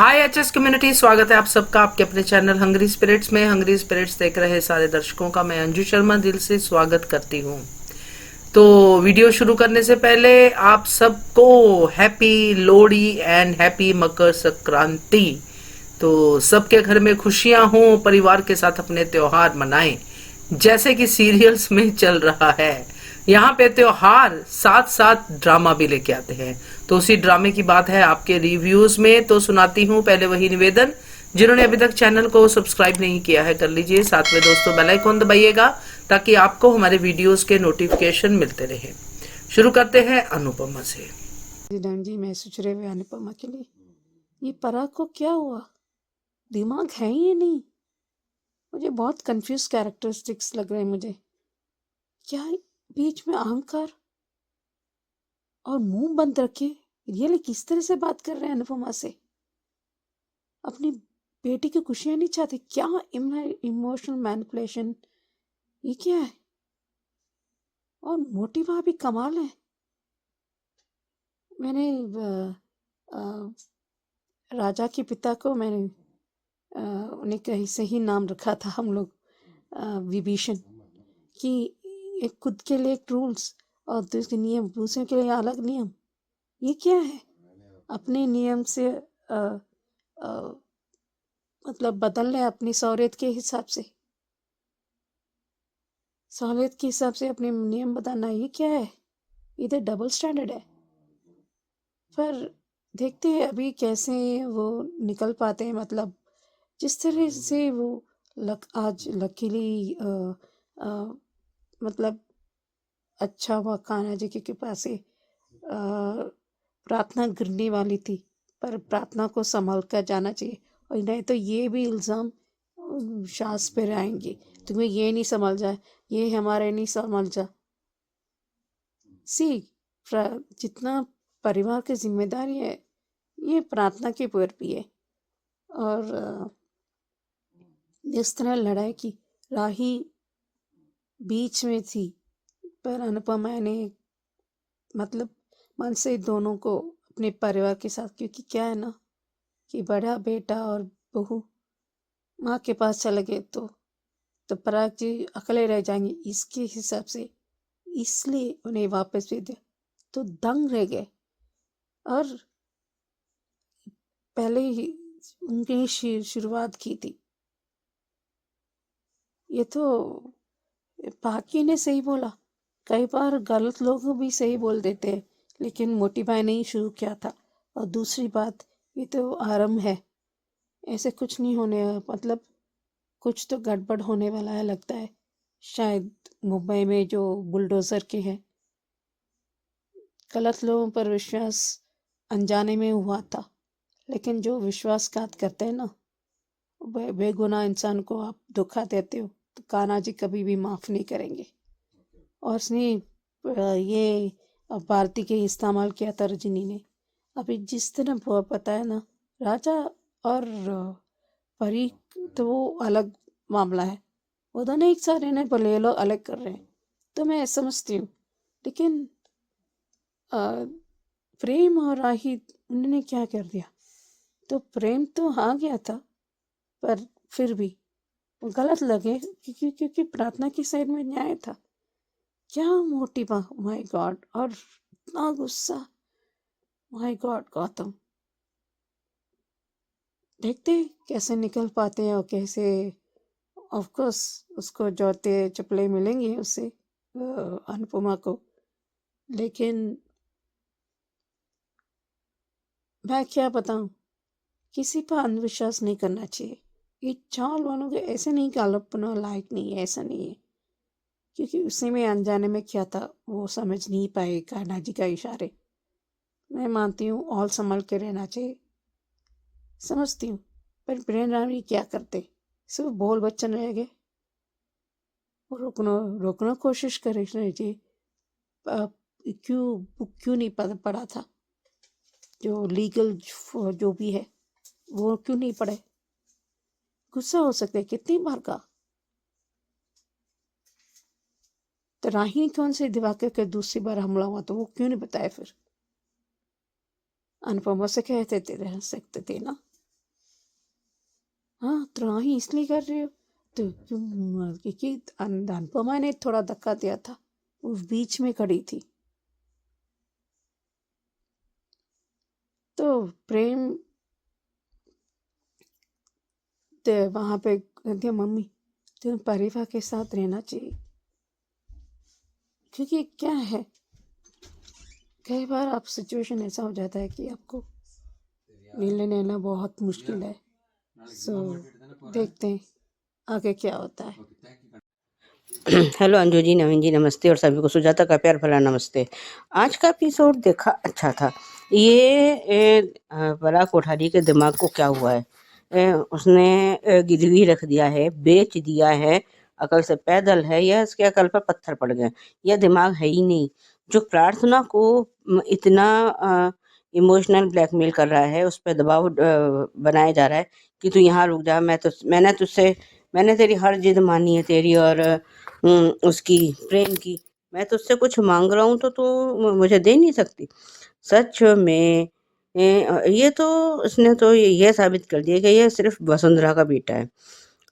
हाय HS community, स्वागत है आप सबका आपके अपने चैनल हंग्री स्पिरिट्स में। हंग्री स्पिरिट्स देख रहे सारे दर्शकों का मैं अंजू शर्मा दिल से स्वागत करती हूँ। तो वीडियो शुरू करने से पहले आप सबको happy Lohri and happy Makar Sankranti. तो सबके घर में खुशियां हों, परिवार के साथ अपने त्योहार मनाएं जैसे कि सीरियल्स में चल रहा है। यहाँ पे त्योहार साथ साथ ड्रामा भी लेके आते हैं। तो उसी ड्रामे की बात है आपके रिव्यूज में, तो सुनाती हूँ। पहले वही निवेदन, जिन्होंने अभी तक चैनल को सब्सक्राइब नहीं किया है कर लीजिए। साथ में दोस्तों बेल आइकन दबाइएगा ताकि आपको हमारे वीडियोस के नोटिफिकेशन मिलते रहे। शुरू करते हैं अनुपमा से। जी मैं सोच रहे हुए अनुपमा के लिए ये पराग को क्या हुआ, दिमाग है ही नहीं। मुझे बहुत कंफ्यूज कैरेक्टरिस्टिक्स लग रहे हैं मुझे। क्या बीच में अहंकार और मुंह बंद रखे रियली किस तरह से बात कर रहे हैं अनुपमा से। अपनी बेटी की खुशियां नहीं चाहते क्या? इमोशनल मैनिपुलेशन, ये क्या है? और मोटिवा भी कमाल है। मैंने राजा के पिता को मैंने उन्हें कहीं से ही नाम रखा था हम लोग, विभीषण, कि एक खुद के लिए एक रूल्स और दूसरे नियम, दूसरे के लिए अलग नियम। ये क्या है? अपने नियम से मतलब बदल रहे अपनी सहूलियत के हिसाब से, सहूलियत के हिसाब से अपने नियम बदलना, ये क्या है? इधर डबल स्टैंडर्ड है। पर देखते हैं अभी कैसे वो निकल पाते हैं। मतलब जिस तरह से वो आज लकीली मतलब अच्छा हुआ कान्हा जी की कृपा से प्रार्थना गिरने वाली थी, पर प्रार्थना को संभल कर जाना चाहिए। और नहीं तो ये भी इल्ज़ाम शास पे आएंगे, तुम्हें ये नहीं समझ जाए, ये हमारे नहीं समझ जा। सी जितना परिवार की जिम्मेदारी है, ये प्रार्थना के ऊपर भी है। और इस तरह लड़ाई की राही बीच में थी, पर अनुपमा ने मतलब मन से दोनों को अपने परिवार के साथ, क्योंकि क्या है ना कि बड़ा बेटा और बहू माँ के पास चले गए तो पराग जी अकेले रह जाएंगे, इसके हिसाब से इसलिए उन्हें वापस भेज दिया। तो दंग रह गए। और पहले ही उनकी शुरुआत की थी। ये तो बाकी ने सही बोला, कई बार गलत लोग भी सही बोल देते हैं, लेकिन मोटी भाई ने ही शुरू किया था। और दूसरी बात, ये तो आरंभ है, ऐसे कुछ नहीं होने, मतलब कुछ तो गड़बड़ होने वाला है लगता है। शायद मुंबई में जो बुलडोज़र के हैं, गलत लोगों पर विश्वास अनजाने में हुआ था, लेकिन जो विश्वासघात करते हैं ना, बेगुनाह इंसान को आप धोखा देते हो, तो कान्हा जी कभी भी माफ़ नहीं करेंगे। और उसने ये भारती के इस्तेमाल किया था रजनी ने। अभी जिस तरह पता है ना, राजा और परी, तो वो अलग मामला है। वो दोनों एक साथ रहने पर ये लोग अलग कर रहे हैं, तो मैं समझती हूँ। लेकिन प्रेम और राही, उन्होंने क्या कर दिया? तो प्रेम तो आ गया था, पर फिर भी वो गलत लगे, क्योंकि प्रार्थना की साइड में न्याय था। क्या मोटिवा, माय गॉड! और इतना गुस्सा, माय गॉड गौतम। देखते कैसे निकल पाते हैं और कैसे, ऑफ कोर्स उसको जूते चप्पलें मिलेंगे उससे, अनुपमा को। लेकिन मैं क्या बताऊं, किसी पर अंधविश्वास नहीं करना चाहिए। ये चाल वालों के ऐसे नहीं कि अपना लायक नहीं है, ऐसा नहीं है। क्योंकि उसी में अनजाने में क्या था वो समझ नहीं पाए कान्हा जी का इशारे। मैं मानती हूँ ऑल संभल के रहना चाहिए, समझती हूँ। पर ब्रेन रानी क्या करते, सिर्फ बोल बच्चन रह गए। वो रोकना कोशिश करे जी, क्यों नहीं पढ़ा था, जो लीगल जो भी है वो क्यों नहीं पढ़े? गुस्सा हो सकता है कितनी बार का। तो राही कौन से दिवाकर के दूसरी बार हमला हुआ तो वो क्यों नहीं बताया? फिर अनुपमा से कहते थे, रह सकते थे ना। हाँ त्राही इसलिए कर रही हो तो क्योंकि अनुपमा ने थोड़ा धक्का दिया था, वो बीच में खड़ी थी। तो प्रेम वहां पे कहती है, मम्मी तुम्हें परिवार के साथ रहना चाहिए। क्योंकि क्या है, कई बार आप सिचुएशन ऐसा हो जाता है कि आपको निर्णय लेना बहुत मुश्किल है। सो देखते हैं आगे क्या होता है। हेलो अंजू जी, नवीन जी नमस्ते, और सभी को सुजाता का प्यार भरा नमस्ते। आज का एपिसोड देखा, अच्छा था। बड़ा कोठारी के दिमाग को क्या हुआ है? उसने गिरवी रख दिया है, बेच दिया है, अकल से पैदल है या इसके अकल पर पत्थर पड़ गए? यह दिमाग है ही नहीं। जो प्रार्थना को इतना इमोशनल ब्लैकमेल कर रहा है, उस पर दबाव बनाया जा रहा है कि तू यहाँ रुक जा, मैंने तेरी हर जिद मानी है तेरी और उसकी प्रेम की। मैं तुझसे कुछ मांग रहा हूँ तो तू मुझे दे नहीं सकती? सच में ये तो इसने तो ये साबित कर दिया कि ये सिर्फ वसुंधरा का बेटा है।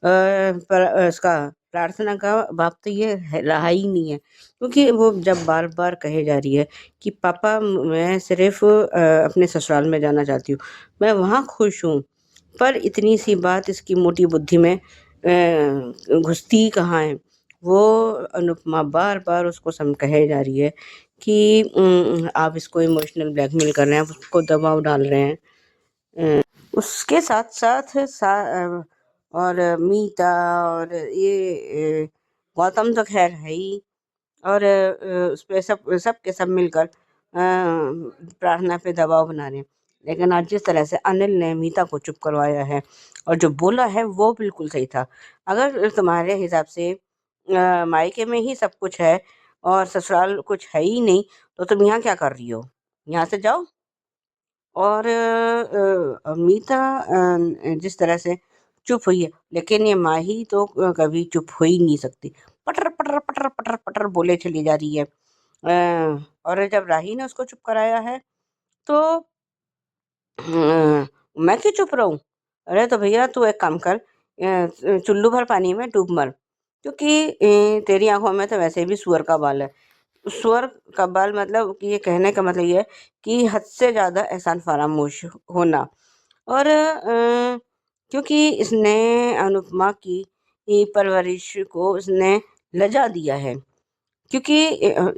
पर इसका प्रार्थना का बाप तो ये रहा ही नहीं है, क्योंकि वो जब बार बार कहे जा रही है कि पापा मैं सिर्फ अपने ससुराल में जाना चाहती हूँ, मैं वहाँ खुश हूँ, पर इतनी सी बात इसकी मोटी बुद्धि में घुसती कहाँ है? वो अनुपमा बार बार उसको कहे जा रही है कि आप इसको इमोशनल ब्लैकमेल कर रहे हैं, आप उसको दबाव डाल रहे हैं। उसके साथ साथ और मीता और ये गौतम तो खैर है ही, और उस पे सब के सब मिलकर प्रार्थना पे दबाव बना रहे हैं। लेकिन आज जिस तरह से अनिल ने मीता को चुप करवाया है और जो बोला है वो बिल्कुल सही था। अगर तुम्हारे हिसाब से मायके में ही सब कुछ है और ससुराल कुछ है ही नहीं, तो तुम यहाँ क्या कर रही हो? यहाँ से जाओ। और मीता जिस तरह से चुप हुई है, लेकिन ये माही तो कभी चुप हो ही नहीं सकती, पटर पटर पटर पटर पटर बोले चली जा रही है। और जब राही ने उसको चुप कराया है तो मैं क्यों चुप रहूं? अरे तो भैया तू एक काम कर, चुल्लू भर पानी में डूब मर, क्योंकि तेरी आंखों में तो वैसे भी सुअर का बाल है। सुअर का बाल मतलब कि ये कहने का मतलब ये है कि हद से ज्यादा एहसान फरामोश होना। और क्योंकि इसने अनुपमा की परवरिश को इसने लजा दिया है, क्योंकि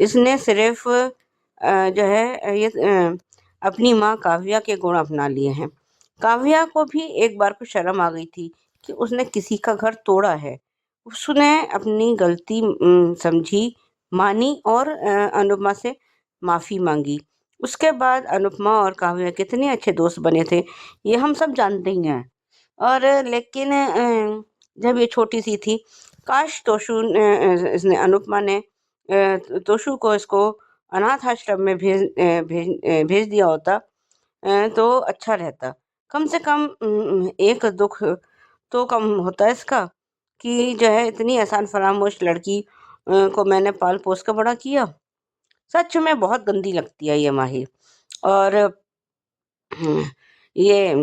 इसने सिर्फ जो है ये अपनी माँ काव्या के गुण अपना लिए हैं। काव्या को भी एक बार को शर्म आ गई थी कि उसने किसी का घर तोड़ा है। उसने अपनी गलती समझी, मानी और अनुपमा से माफी मांगी। उसके बाद अनुपमा और काव्या कितने अच्छे दोस्त बने थे, ये हम सब जानते ही हैं। और लेकिन जब ये छोटी सी थी, काश इसने अनुपमा ने तोशु को इसको अनाथ आश्रम में भेज दिया होता तो अच्छा रहता। कम से कम एक दुख तो कम होता है इसका, कि जो है इतनी आसान फरामोश लड़की को मैंने पाल पोस कर बड़ा किया। सच में बहुत गंदी लगती है ये माही। और ये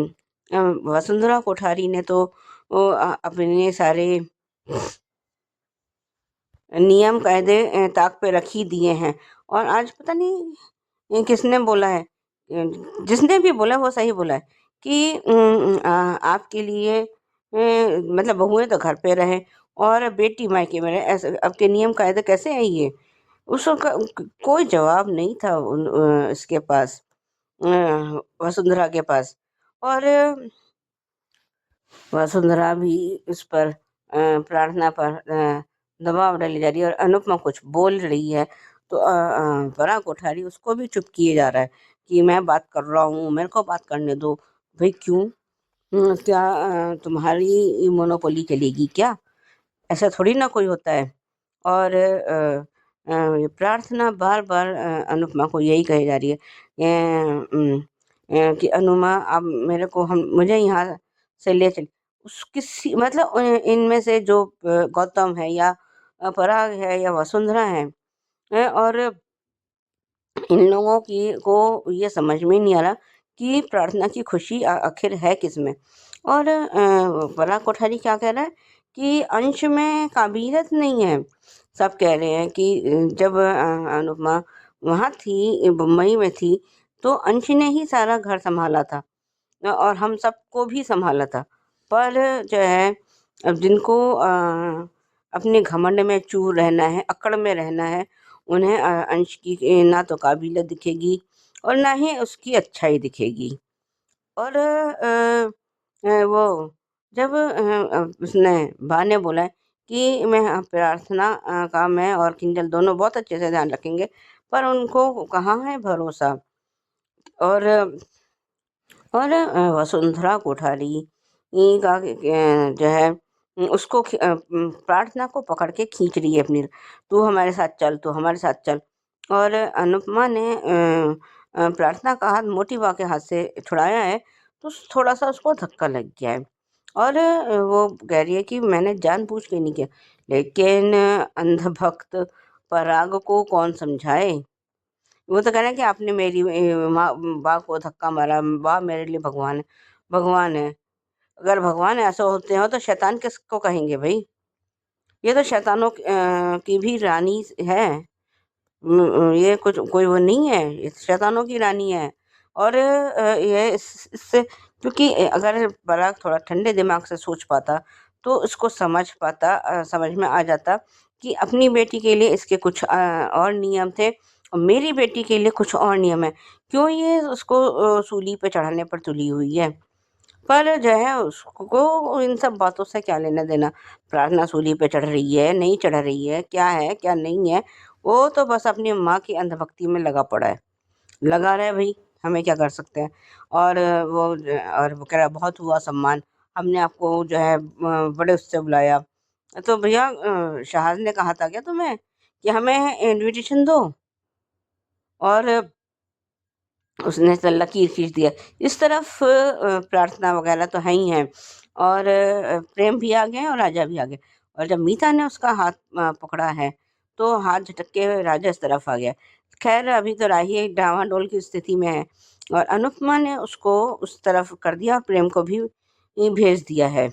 वसुंधरा कोठारी ने तो अपने सारे नियम कायदे ताक पे रख ही दिए हैं। और आज पता नहीं किसने बोला है, जिसने भी बोला वो सही बोला है कि आपके लिए मतलब बहुएं तो घर पे रहे और बेटी मायके में रहे, ऐसे आपके नियम कायदे कैसे हैं ये? उसका कोई जवाब नहीं था इसके पास, वसुंधरा के पास। और वसुंधरा भी इस पर प्रार्थना पर दबाव डाली जा रही है और अनुपमा कुछ बोल रही है तो बड़ा कोठारी उसको भी चुप किए जा रहा है कि मैं बात कर रहा हूँ, मेरे को बात करने दो। भाई क्यों? क्या तुम्हारी मोनोपोली चलेगी क्या? ऐसा थोड़ी ना कोई होता है। और प्रार्थना बार बार अनुपमा को यही कही जा रही है कि अनुमा आप मेरे को हम मुझे यहाँ से ले चल। उस किसी मतलब इनमें से जो गौतम है या पराग है या वसुंधरा है, और इन लोगों की को ये समझ में नहीं आ रहा कि प्रार्थना की खुशी आखिर है किसमें। और पराग कोठारी क्या कह रहा है कि अंश में काबिलियत नहीं है। सब कह रहे हैं कि जब अनुपमा वहाँ थी, बम्बई में थी, तो अंश ने ही सारा घर संभाला था और हम सबको भी संभाला था। पर जो है, अब जिनको अपने घमंड में चूर रहना है, अकड़ में रहना है, उन्हें अंश की ना तो काबिलियत दिखेगी और ना ही उसकी अच्छाई दिखेगी। और वो जब उसने बा ने बोला कि मैं प्रार्थना का मैं और किंजल दोनों बहुत अच्छे से ध्यान रखेंगे, पर उनको कहाँ है भरोसा। और वसुंधरा कोठारी का जो है उसको प्रार्थना को पकड़ के खींच रही है अपनी, तू हमारे साथ चल, तू हमारे साथ चल। और अनुपमा ने प्रार्थना का हाथ मोटी बा के हाथ से छुड़ाया है, तो थोड़ा सा उसको धक्का लग गया है। और वो कह रही है कि मैंने जानबूझ के नहीं किया, लेकिन अंधभक्त पराग को कौन समझाए। वो तो कह रहे हैं कि आपने मेरी माँ बा को धक्का मारा, बा मेरे लिए भगवान है, भगवान है। अगर भगवान ऐसे होते हो तो शैतान किसको कहेंगे भाई। ये तो शैतानों की भी रानी है। ये कुछ कोई वो नहीं है, ये शैतानों की रानी है। और ये इससे, क्योंकि अगर पराग थोड़ा ठंडे दिमाग से सोच पाता तो इसको समझ पाता, समझ में आ जाता कि अपनी बेटी के लिए इसके कुछ और नियम थे और मेरी बेटी के लिए कुछ और नियम है। क्यों ये उसको सूली पे चढ़ाने पर तुली हुई है। पर जो है उसको इन सब बातों से क्या लेना देना। प्रार्थना सूली पे चढ़ रही है, नहीं चढ़ रही है, क्या नहीं है, वो तो बस अपनी माँ की अंधभक्ति में लगा पड़ा है। लगा रहे भाई, हमें क्या कर सकते हैं। और वो कह रहा है बहुत हुआ सम्मान, हमने आपको जो है बड़े उससे बुलाया। तो भैया शहाज ने कहा था क्या तुम्हें कि हमें इनविटेशन दो, और उसने तो लकीर खींच दिया। इस तरफ प्रार्थना वगैरह तो है ही है, और प्रेम भी आ गए और राजा भी आ गए। और जब मीता ने उसका हाथ पकड़ा है तो हाथ झटक के राजा इस तरफ आ गया। खैर अभी तो राही डावाडोल की स्थिति में है, और अनुपमा ने उसको उस तरफ कर दिया और प्रेम को भी भेज दिया है।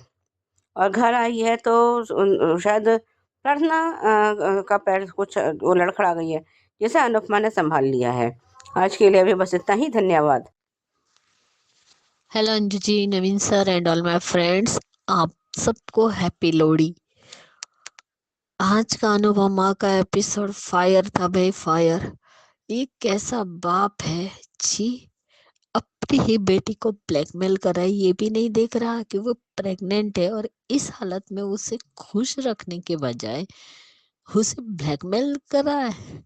और घर आई है तो शायद प्रार्थना का पैर कुछ वो लड़खड़ा गई है, जिसे अनुपमा ने संभाल लिया है। आज के लिए अभी बस इतना ही, धन्यवाद। Hello Anju ji, Naveen sir and all my friends, आप सबको हैप्पी लोहड़ी। आज का अनुपमा का एपिसोड फायर था भाई, फायर। एक कैसा बाप है जी, अपनी ही बेटी को ब्लैकमेल कर रहा है, ये भी नहीं देख रहा कि वो प्रेग्नेंट है, और इस हालत में उसे खुश रखने के बजाय उसे ब्लैकमेल कर रहा है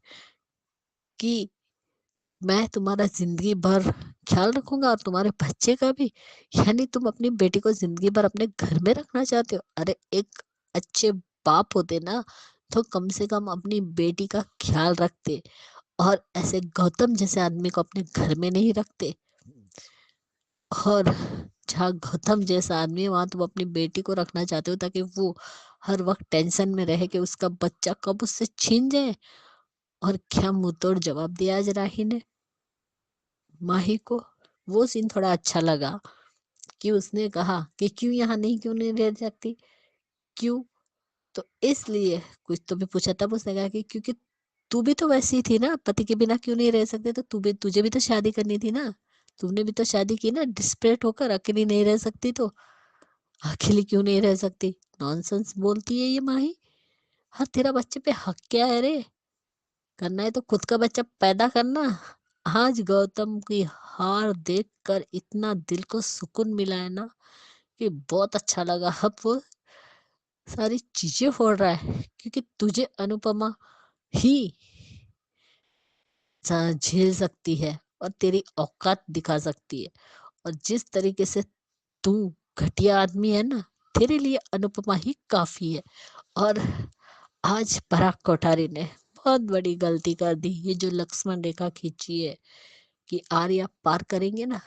कि मैं तुम्हारा जिंदगी भर ख्याल रखूंगा और तुम्हारे बच्चे का भी। यानी तुम अपनी बेटी को जिंदगी भर अपने घर में रखना चाहते हो। अरे एक अच्छे बाप होते ना तो कम से कम अपनी बेटी का ख्याल रखते, और ऐसे गौतम जैसे आदमी को अपने घर में नहीं रखते। और जहाँ गौतम जैसा आदमी है वहां तुम अपनी बेटी को रखना चाहते हो ताकि वो हर वक्त टेंशन में रहे कि उसका बच्चा कब उससे छीन जाए। और क्या मुंह तोड़ जवाब दिया आज राही ने माही को। वो सीन थोड़ा अच्छा लगा कि उसने कहा कि क्यों यहाँ नहीं, क्यों नहीं रह सकती, क्यों। तो इसलिए कुछ तो भी पूछा, तब उसने कहा कि क्योंकि तू भी तो वैसी थी ना, पति के बिना क्यों नहीं रह सकते, तो तू भी, तुझे भी तो शादी करनी थी ना, तुमने भी तो शादी की ना, डिस्परेट होकर अकेली नहीं रह सकती तो अकेली क्यों नहीं रह सकती। नॉनसेंस बोलती है ये माही। हाँ तेरा बच्चे पे हक क्या है रे, करना है तो खुद का बच्चा पैदा करना। आज गौतम की हार देखकर इतना दिल को सुकून मिला है ना कि बहुत अच्छा लगा। अब वो सारी चीजें फोड़ रहा है क्योंकि तुझे अनुपमा ही झेल सकती है और तेरी औकात दिखा सकती है। और जिस तरीके से तू घटिया आदमी है ना, तेरे लिए अनुपमा ही काफी है। और आज पराग कोठारी ने बहुत बड़ी गलती कर दी, ये जो लक्ष्मण रेखा खींची है कि आर्य आप पार करेंगे ना,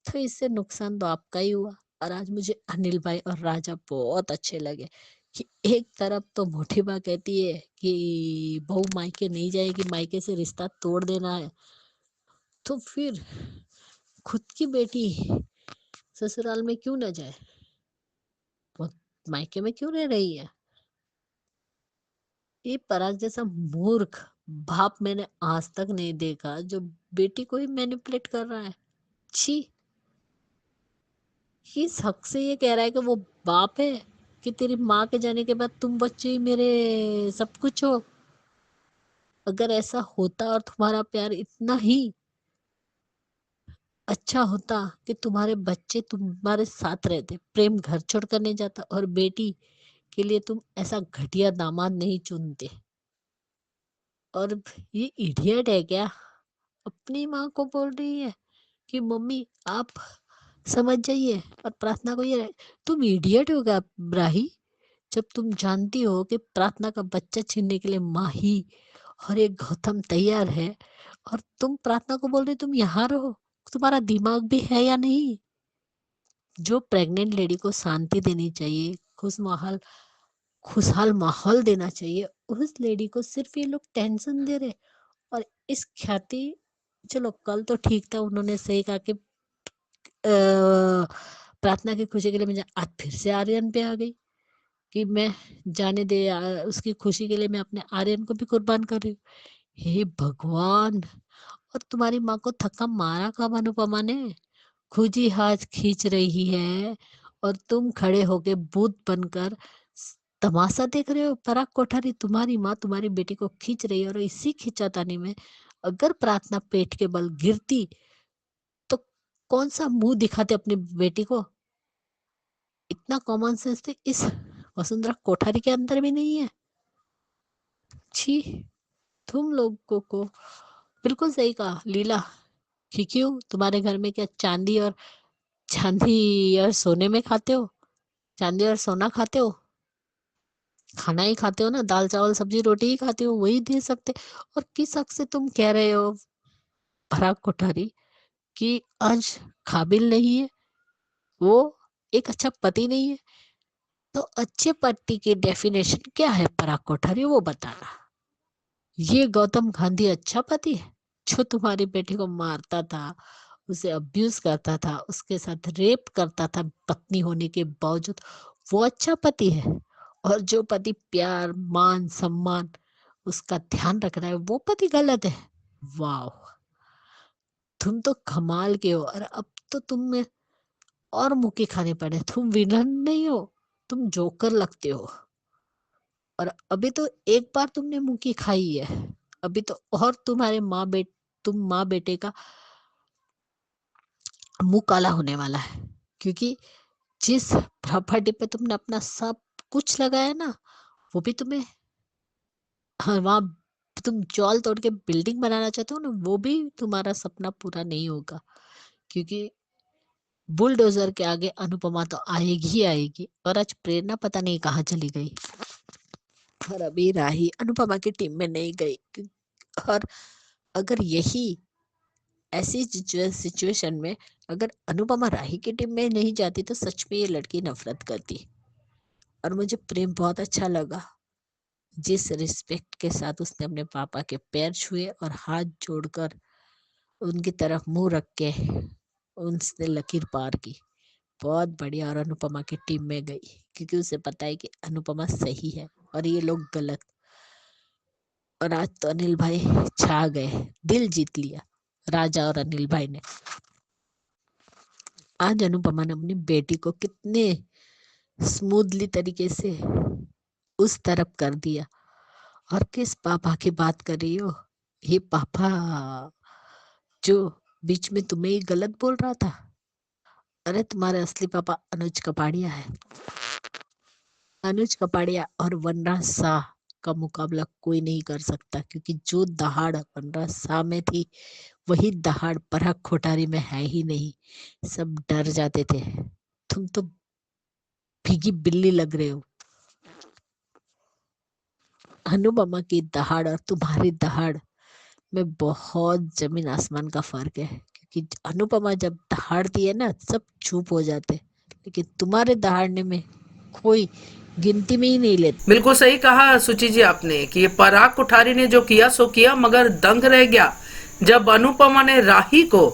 तो इससे नुकसान तो आपका ही हुआ। और आज मुझे अनिल भाई और राजा बहुत अच्छे लगे कि एक तरफ तो मोटी बा कहती है कि बहू मायके नहीं जाएगी, मायके से रिश्ता तोड़ देना है, तो फिर खुद की बेटी ससुराल में क्यों न जाए, वो मायके में क्यों रह रही है। ये पराग जैसा मूर्ख बाप मैंने आज तक नहीं देखा जो बेटी को ही मैनिपुलेट कर रहा है। छी, किस हक से ये कह रहा है कि वो बाप है, कि तेरी माँ के जाने के बाद तुम बच्चे ही मेरे सब कुछ हो। अगर ऐसा होता और तुम्हारा प्यार इतना ही अच्छा होता कि तुम्हारे बच्चे तुम्हारे साथ रहते, प्रेम घर छोड़ कर नहीं जाता, और बेटी के लिए तुम ऐसा घटिया दामाद नहीं चुनते। और ये इडियट है क्या, अपनी माँ को बोल रही है कि मम्मी आप समझ जाइए, और प्रार्थना को ये, तुम इडियट हो क्या ब्राही, जब तुम जानती हो कि प्रार्थना का बच्चा छीनने के लिए माही और एक गौतम तैयार है, और तुम प्रार्थना को बोल रहे तुम यहाँ रहो। तुम्हारा दिमाग भी है या नहीं। जो प्रेग्नेंट लेडी को शांति देनी चाहिए, खुशहाल माहौल देना चाहिए, उस लेडी को सिर्फ ये लोग टेंशन दे रहे। और इस ख्याति, चलो कल तो ठीक था, उन्होंने सही कहा कि प्रार्थना की खुशी के लिए मैं आज फिर से आर्यन पे आ गई कि मैं जाने दे, उसकी खुशी के लिए मैं अपने आर्यन को भी कुर्बान कर रही हूँ। हे भगवान, और तुम्हारी माँ को थक्का मारा कब अनुपमा ने, खुद ही हाथ खींच रही है और तुम खड़े होके भूत बनकर तमाशा देख रहे हो। पराग कोठारी, तुम्हारी माँ तुम्हारी बेटी को खींच रही है, और इसी खिंचातानी में अगर प्रार्थना पेट के बल गिरती तो कौन सा मुंह दिखाते अपनी बेटी को। इतना कॉमन सेंस थे इस वसुंधरा कोठारी के अंदर भी नहीं है। छी, तुम लोगों को बिल्कुल सही कहा लीला कि क्यों तुम्हारे घर में क्या चांदी और सोने में खाते हो, चांदी और सोना खाते हो, खाना ही खाते हो ना, दाल चावल सब्जी रोटी ही खाते हो, वही दे सकते। और किस हक से तुम कह रहे हो पराग कोठारी कि आज काबिल नहीं है, वो एक अच्छा पति नहीं है। तो अच्छे पति की डेफिनेशन क्या है पराग कोठारी, वो बताना। ये गौतम गांधी अच्छा पति है जो तुम्हारी बेटी को मारता था, उसे अब्यूज करता था, उसके साथ रेप करता था पत्नी होने के बावजूद, वो अच्छा पति है। और जो पति प्यार मान सम्मान उसका ध्यान रख रहा है, वो पति गलत है। वाह, तुम तो कमाल के हो। और अब तो तुम में और मुक्के खाने पड़े, तुम विलन नहीं हो, तुम जोकर लगते हो। और अभी तो एक बार तुमने मुक्की खाई है, अभी तो और तुम्हारे तुम माँ बेटे का मुंह काला होने वाला है। क्योंकि जिस प्रॉपर्टी पे तुमने अपना सब कुछ लगाया ना, वो भी तुम्हें, हाँ, वहां तुम जौल तोड़ के बिल्डिंग बनाना चाहते हो ना, वो भी तुम्हारा सपना पूरा नहीं होगा। क्योंकि बुलडोजर के आगे अनुपमा तो आएगी ही आएगी। और आज प्रेरणा पता नहीं कहाँ चली गई, और अभी राही अनुपमा की टीम में नहीं गई। और अगर यही ऐसी सिचुएशन में अगर अनुपमा राही की टीम में नहीं जाती तो सच में ये लड़की नफरत करती। और मुझे प्रेम बहुत अच्छा लगा, जिस रिस्पेक्ट के साथ उसने अपने पापा के पैर छुए और हाथ जोड़कर उनकी तरफ मुंह रख के उनसे लकीर पार की। बहुत बढ़िया। और अनुपमा की टीम में गई क्योंकि उसे पता है कि अनुपमा सही है और ये लोग गलत। और आज तो अनिल भाई छा गए, दिल जीत लिया राजा और अनिल भाई ने। आज अनुपमा ने अपनी बेटी को कितने स्मूथली तरीके से उस तरफ कर दिया। और किस पापा की बात कर रही हो? ये पापा जो बीच में तुम्हें ही गलत बोल रहा था। अरे तुम्हारे असली पापा अनुज कपाड़िया है। अनुज कपाड़िया और वनराज शाह का मुकाबला कोई नहीं कर सकता, क्योंकि जो दहाड़ वनराज शाह में थी वही दहाड़ पराग कोठारी में है ही नहीं। सब डर जाते थे। तुम तो भीगी बिल्ली लग रहे हो। अनुपमा की दहाड़ और तुम्हारी दहाड़ में बहुत जमीन आसमान का फर्क है। क्योंकि अनुपमा जब दहाड़ती है ना, सब चुप हो जाते, लेकिन तुम्हारे दहाड़ने में कोई गिनती में ही नहीं लेते। बिल्कुल सही कहा सुची जी आपने कि ये पराग कोठारी ने जो किया सो किया, मगर दंग रह गया जब अनुपमा ने राही को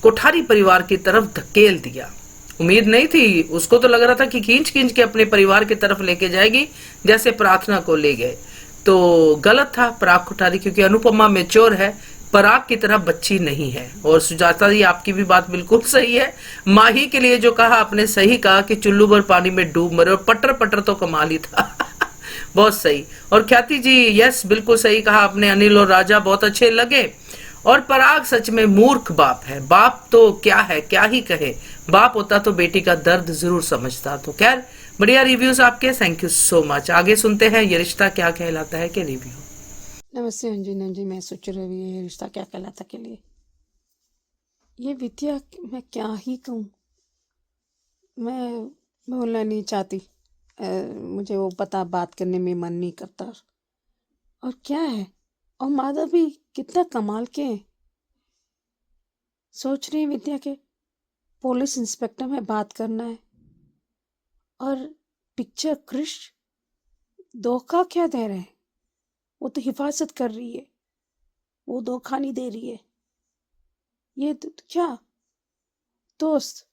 कोठारी परिवार की तरफ धकेल दिया। उम्मीद नहीं थी, उसको तो लग रहा था कि खींच खींच के अपने परिवार की तरफ लेके जाएगी, जैसे प्रार्थना को ले गए। तो गलत था पराग कोठारी, क्योंकि अनुपमा मेच्योर है, पराग की तरह बच्ची नहीं है। और सुजाता जी, आपकी भी बात बिल्कुल सही है। माही के लिए जो कहा आपने, सही कहा कि चुल्लू भर पानी में डूब मरे, और पटर पटर तो कमाल ही था। बहुत सही। और ख्याति जी, यस, बिल्कुल सही कहा आपने। अनिल और राजा बहुत अच्छे लगे। और पराग सच में मूर्ख बाप है। बाप तो क्या है, क्या ही कहे। बाप होता तो बेटी का दर्द जरूर समझता। तो खैर, बढ़िया रिव्यूज आपके, थैंक यू सो मच। आगे सुनते हैं ये रिश्ता क्या कहलाता है के रिव्यू। नमस्ते अंजुना जी, मैं सोच रही हूँ ये रिश्ता क्या कहलाता के लिए। ये विद्या मैं क्या ही कहूँ, मैं बोलना नहीं चाहती। मुझे वो पता, बात करने में मन नहीं करता। और क्या है, और माधव भी कितना कमाल के हैं। सोच रही विद्या के पुलिस इंस्पेक्टर में बात करना है, और पिक्चर क्रिश धोखा क्या दे रहे हैं। वो तो हिफाजत कर रही है, वो धोखा नहीं दे रही है। ये क्या दोस्त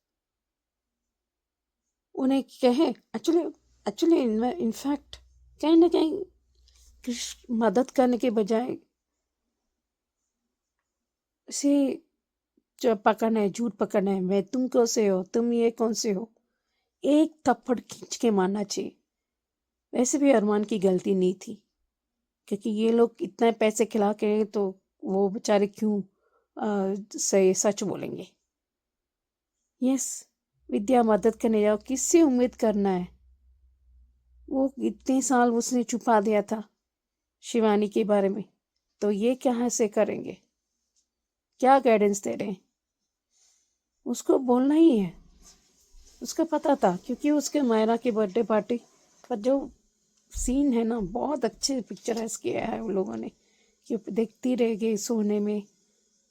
उन्हें कहे, एक्चुअली इनफैक्ट कहीं ना कहीं क्रिश मदद करने के बजाय इसे जो पकड़ना है, झूठ पकड़ना है, मैं तुम कौन से हो, तुम ये कौन से हो, एक थप्पड़ खींच के मारना चाहिए। वैसे भी अरमान की गलती नहीं थी, क्योंकि ये लोग इतने पैसे खिला के, तो वो बेचारे क्यों सही सच बोलेंगे। यस, विद्या मदद करने जाओ, किससे उम्मीद करना है। वो इतने साल उसने छुपा दिया था शिवानी के बारे में, तो ये कहाँ से करेंगे, क्या गाइडेंस दे रहे हैं। उसको बोलना ही है, उसका पता था, क्योंकि उसके मायरा की बर्थडे पार्टी पर जो सीन है ना, बहुत अच्छे पिक्चराइज किया है उन लोगों ने, कि देखती रह गई सोने में,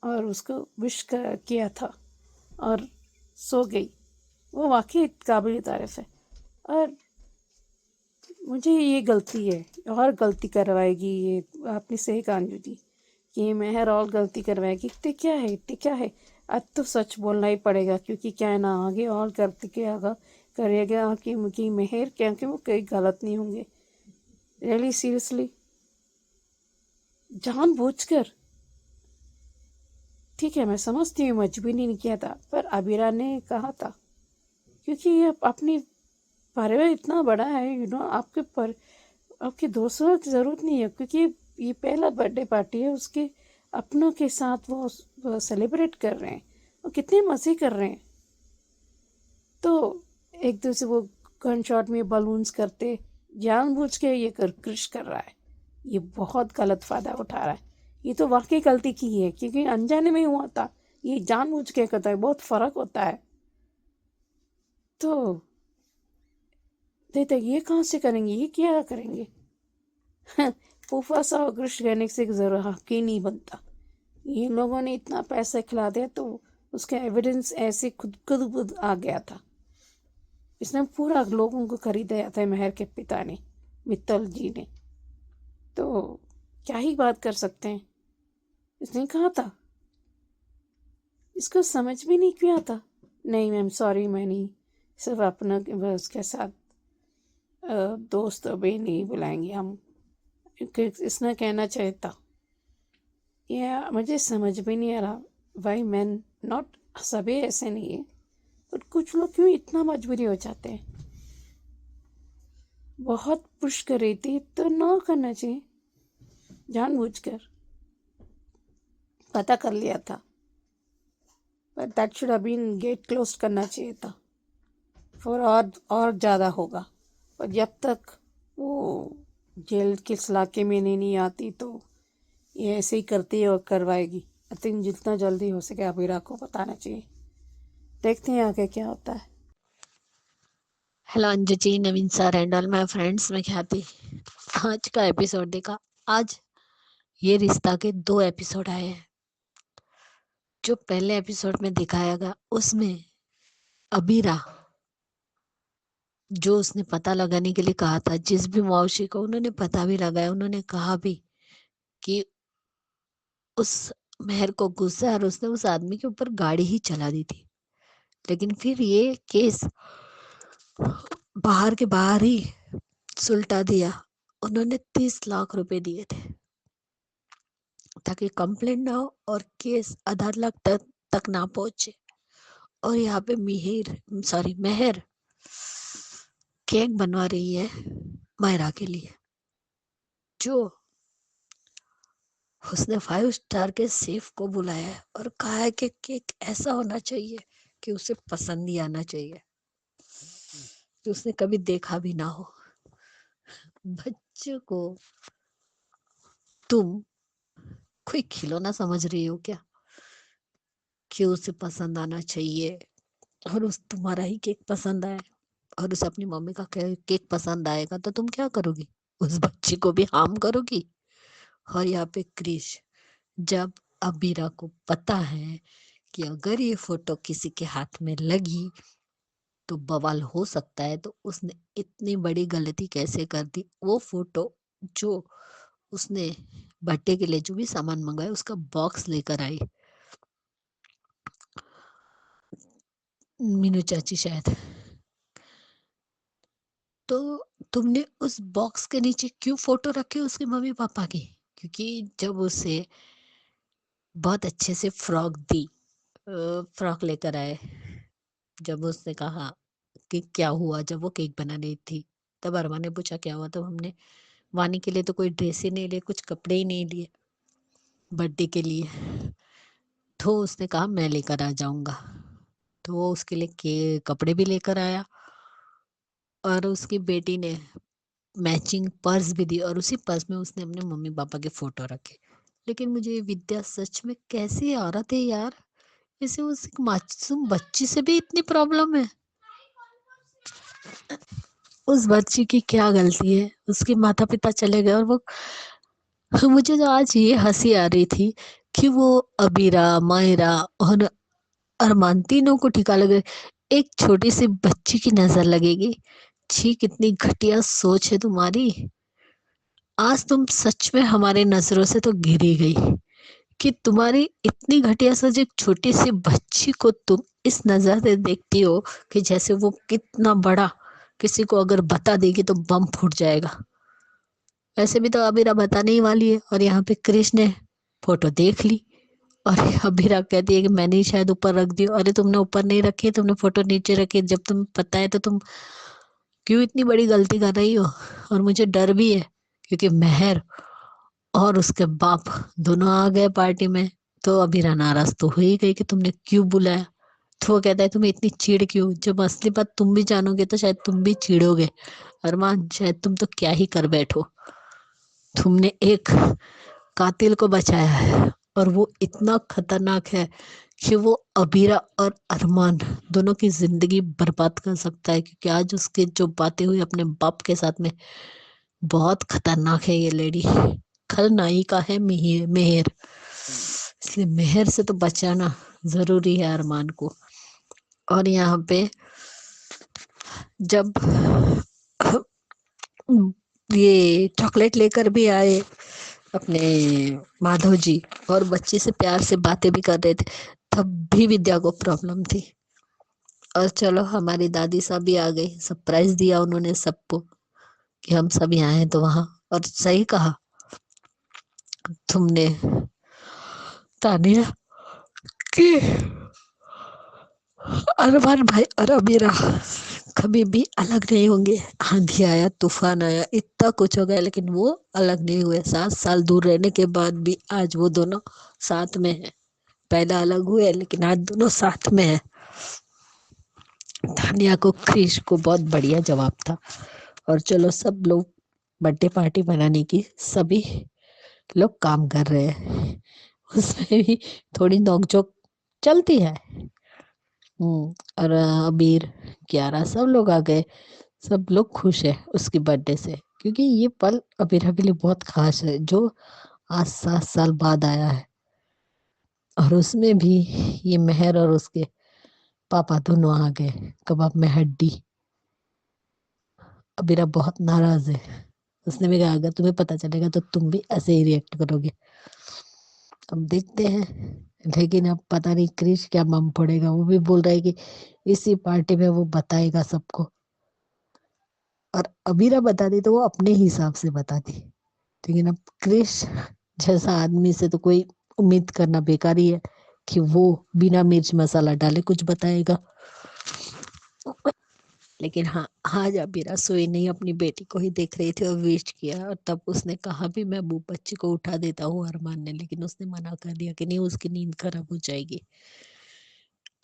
और उसको विश किया था और सो गई। वो वाकई काबिल तारीफ है। और मुझे ये गलती है, और गलती करवाएगी ये, आपने सही कहा अंजू जी, कि ये मेहर और गलती करवाएगी। इतने क्या है, आज तो सच बोलना ही पड़ेगा, क्योंकि क्या है ना, आगे और गलती करेगा कि मुझे मेहर, क्योंकि वो कहीं गलत नहीं होंगे। रियली सीरियसली, जानबूझकर, ठीक है मैं समझती हूँ मजबूरी नहीं किया था, पर अबीरा ने कहा था, क्योंकि ये अपनी परिवार इतना बड़ा है, आपके दोस्तों की ज़रूरत नहीं है, क्योंकि ये पहला बर्थडे पार्टी है उसके, अपनों के साथ वो सेलिब्रेट कर रहे हैं, और कितने मज़े कर रहे हैं। तो एक दूसरे वो गन शॉट में बलून्स करते, जानबूझ के ये क्रिश कर रहा है। ये बहुत गलत फ़ायदा उठा रहा है। ये तो वाकई गलती की है, क्योंकि अनजाने में हुआ था। ये जानबूझ के करता है, बहुत फ़र्क होता है। तो देते ये कहाँ से करेंगे, ये क्या करेंगे। फूफा सा और क्रिश कहने से ज़रूर हक ही नहीं बनता। ये लोगों ने इतना पैसा खिला दिया, तो उसका एविडेंस ऐसे खुद आ गया था। इसने पूरा लोगों को खरीदा था, मेहर के पिता ने, मित्तल जी ने। तो क्या ही बात कर सकते हैं। इसने कहा था, इसको समझ भी नहीं किया था। नहीं मैम सॉरी, मैं नहीं, सिर्फ अपना उसके साथ दोस्त अभी नहीं बुलाएंगे हम, इसने कहना चाहिए था। ये मुझे समझ भी नहीं आ रहा, वाई मैन नॉट, सभी ऐसे नहीं है, पर कुछ लोग क्यों इतना मजबूरी हो जाते हैं। बहुत पुश कर रही थी तो ना करना चाहिए, जानबूझकर पता कर लिया था, पर that should have been gate close करना चाहिए था, फिर और ज़्यादा होगा। पर जब तक वो जेल के इलाके में नहीं आती, तो ये ऐसे ही करती है और करवाएगी। आई थिंक जितना जल्दी हो सके अबीरा को बताना चाहिए। देखते हैं आगे क्या होता है। Hello Anju ji, Naveen sir and all my friends, मैं ख्याति। आज का एपिसोड देखा। आज ये रिश्ता के 2 एपिसोड आए हैं। जो पहले एपिसोड में दिखाया गया, उसमें अबीरा, जो उसने पता लगाने के लिए कहा था, जिस भी मौसी को उन्होंने पता भी लगाया, उन्होंने कहा भी कि उस मेहर को गुस्सा है और उसने उस आदमी के ऊपर गाड़ी ही चला दी थी। लेकिन फिर ये केस बाहर के बाहर ही सुलटा दिया। उन्होंने 30 लाख रुपए दिए थे ताकि कंप्लेंट ना हो और केस अदालत तक ना पहुंचे। और यहाँ पे मेहर केक बनवा रही है मायरा के लिए, जो उसने 5 स्टार के शेफ को बुलाया है और कहा है कि केक ऐसा होना चाहिए कि उसे पसंद ही आना चाहिए, कि उसने कभी देखा भी ना हो। बच्चों को तुम कोई खिलौना समझ रही हो क्या, कि उसे पसंद आना चाहिए और उस तुम्हारा ही केक पसंद आए और उसे अपनी मम्मी का केक पसंद आएगा तो तुम क्या करोगी? उस बच्ची को भी हार्म करोगी। और यहाँ पे क्रिश, जब अबीरा को पता है कि अगर ये फोटो किसी के हाथ में लगी तो बवाल हो सकता है, तो उसने इतनी बड़ी गलती कैसे कर दी? वो फोटो जो उसने बर्थडे के लिए जो भी सामान मंगाया उसका बॉक्स लेकर आई मीनू चाची शायद। तो तुमने उस बॉक्स के नीचे क्यों फोटो रखी उसके मम्मी पापा की? क्योंकि जब उसे बहुत अच्छे से फ्रॉक दी, फ्रॉक लेकर आए, जब उसने कहा कि क्या हुआ, जब वो केक बनानी थी तब अरमा ने पूछा क्या हुआ, तब हमने वानी के लिए तो कोई ड्रेस ही नहीं लिए, कुछ कपड़े ही नहीं लिए बर्थडे के लिए। तो उसने कहा मैं लेकर आ जाऊंगा, तो वो उसके लिए के कपड़े भी लेकर आया और उसकी बेटी ने मैचिंग पर्स भी दी और उसी पर्स में उसने अपने मम्मी पापा के फोटो रखे। लेकिन मुझे ये विद्या सच में कैसी औरत है यार, इसे उस एक मासूम बच्ची से भी इतनी प्रॉब्लम है। उस बच्ची की क्या गलती है? उसके माता पिता चले गए और वो मुझे तो आज ये हंसी आ रही थी कि वो अबीरा, मायरा और अरमान तीनों को टीका लगे, एक छोटी सी बच्ची की नजर लगेगी। छी, कितनी घटिया सोच है तुम्हारी। आज तुम सच में हमारे नजरों से तो गिरी गई कि तुम्हारी इतनी घटिया सोच, एक छोटी सी बच्ची को तुम इस नजर से देखती हो कि जैसे वो कितना बड़ा, किसी को अगर बता देगी तो बम फूट जाएगा। वैसे भी तो अबीरा बताने ही वाली है और यहाँ पे कृष्ण ने फोटो देख ली और अबीरा कहती है कि मैंने ही शायद ऊपर रख दी। अरे तुमने ऊपर नहीं रखी, तुमने फोटो नीचे रखी। जब तुम्हें पता है तो तुम क्यों इतनी बड़ी गलती कर रही हो? और मुझे डर भी है क्योंकि मेहर और उसके बाप दोनों आ गए पार्टी में, तो अबीरा नाराज तो हो ही गई कि तुमने क्यों बुलाया। तो वो कहता है तुम्हें इतनी चिढ़ क्यों? जब असली बात तुम भी जानोगे तो शायद तुम भी चिढ़ोगे। अरमान, शायद तुम तो क्या ही कर बैठो। तुमने एक कातिल को बचाया है और वो इतना खतरनाक है कि वो अबीरा और अरमान दोनों की जिंदगी बर्बाद कर सकता है, क्योंकि आज उसके जो बातें हुई अपने बाप के साथ में, बहुत खतरनाक है ये लेडी। खलनायिका है मेहर, इसलिए मेहर से तो बचाना जरूरी है अरमान को। और यहाँ पे जब ये चॉकलेट लेकर भी आए अपने माधव जी और बच्ची से प्यार से बातें भी कर रहे थे, तब भी विद्या को प्रॉब्लम थी। और चलो हमारी दादी साहब भी आ गई, सरप्राइज दिया उन्होंने सबको कि हम सब यहाँ हैं। तो वहां और सही कहा तुमने तानिया कि अरमान भाई और अमीरा कभी भी अलग नहीं होंगे। आंधी आया, तूफान आया, इतना कुछ हो गया, लेकिन वो अलग नहीं हुए। 7 साल दूर रहने के बाद भी आज वो दोनों साथ में है। पहले अलग हुए लेकिन आज दोनों साथ में है। तानिया को क्रिश को बहुत बढ़िया जवाब था। और चलो सब लोग बर्थडे पार्टी बनाने की सभी लोग काम कर रहे हैं, उसमें भी थोड़ी नोकझोंक चलती है। और अबीर, कियारा सब लोग आ गए। सब लोग खुश है उसकी बर्थडे से, क्योंकि ये पल अबीरा के लिए बहुत खास है, जो आज 7 साल बाद आया है। और उसमें भी ये मेहर और उसके पापा दोनों आ गए कबाब में हड्डी। अबीरा बहुत नाराज है। उसने भी कहा अगर तुम्हें पता चलेगा तो तुम भी ऐसे ही रिएक्ट करोगे। अब देखते हैं। लेकिन अब पता नहीं क्रिश क्या मम पड़ेगा। वो भी बोल रहा है कि इसी पार्टी में वो बताएगा सबको, और अबीरा बता दी तो वो अपने हिसाब से बता दी। लेकिन अब क्रिश जैसा आदमी से तो कोई उम्मीद करना बेकार ही है कि वो बिना मिर्च मसाला डाले कुछ बताएगा। लेकिन हाँ, आज अबीरा सोई नहीं, अपनी बेटी को ही देख रही थी और विश किया। और तब उसने कहा भी मैं वो बच्ची को उठा देता हूँ अरमान ने, लेकिन उसने मना कर दिया कि नहीं, उसकी नींद खराब हो जाएगी।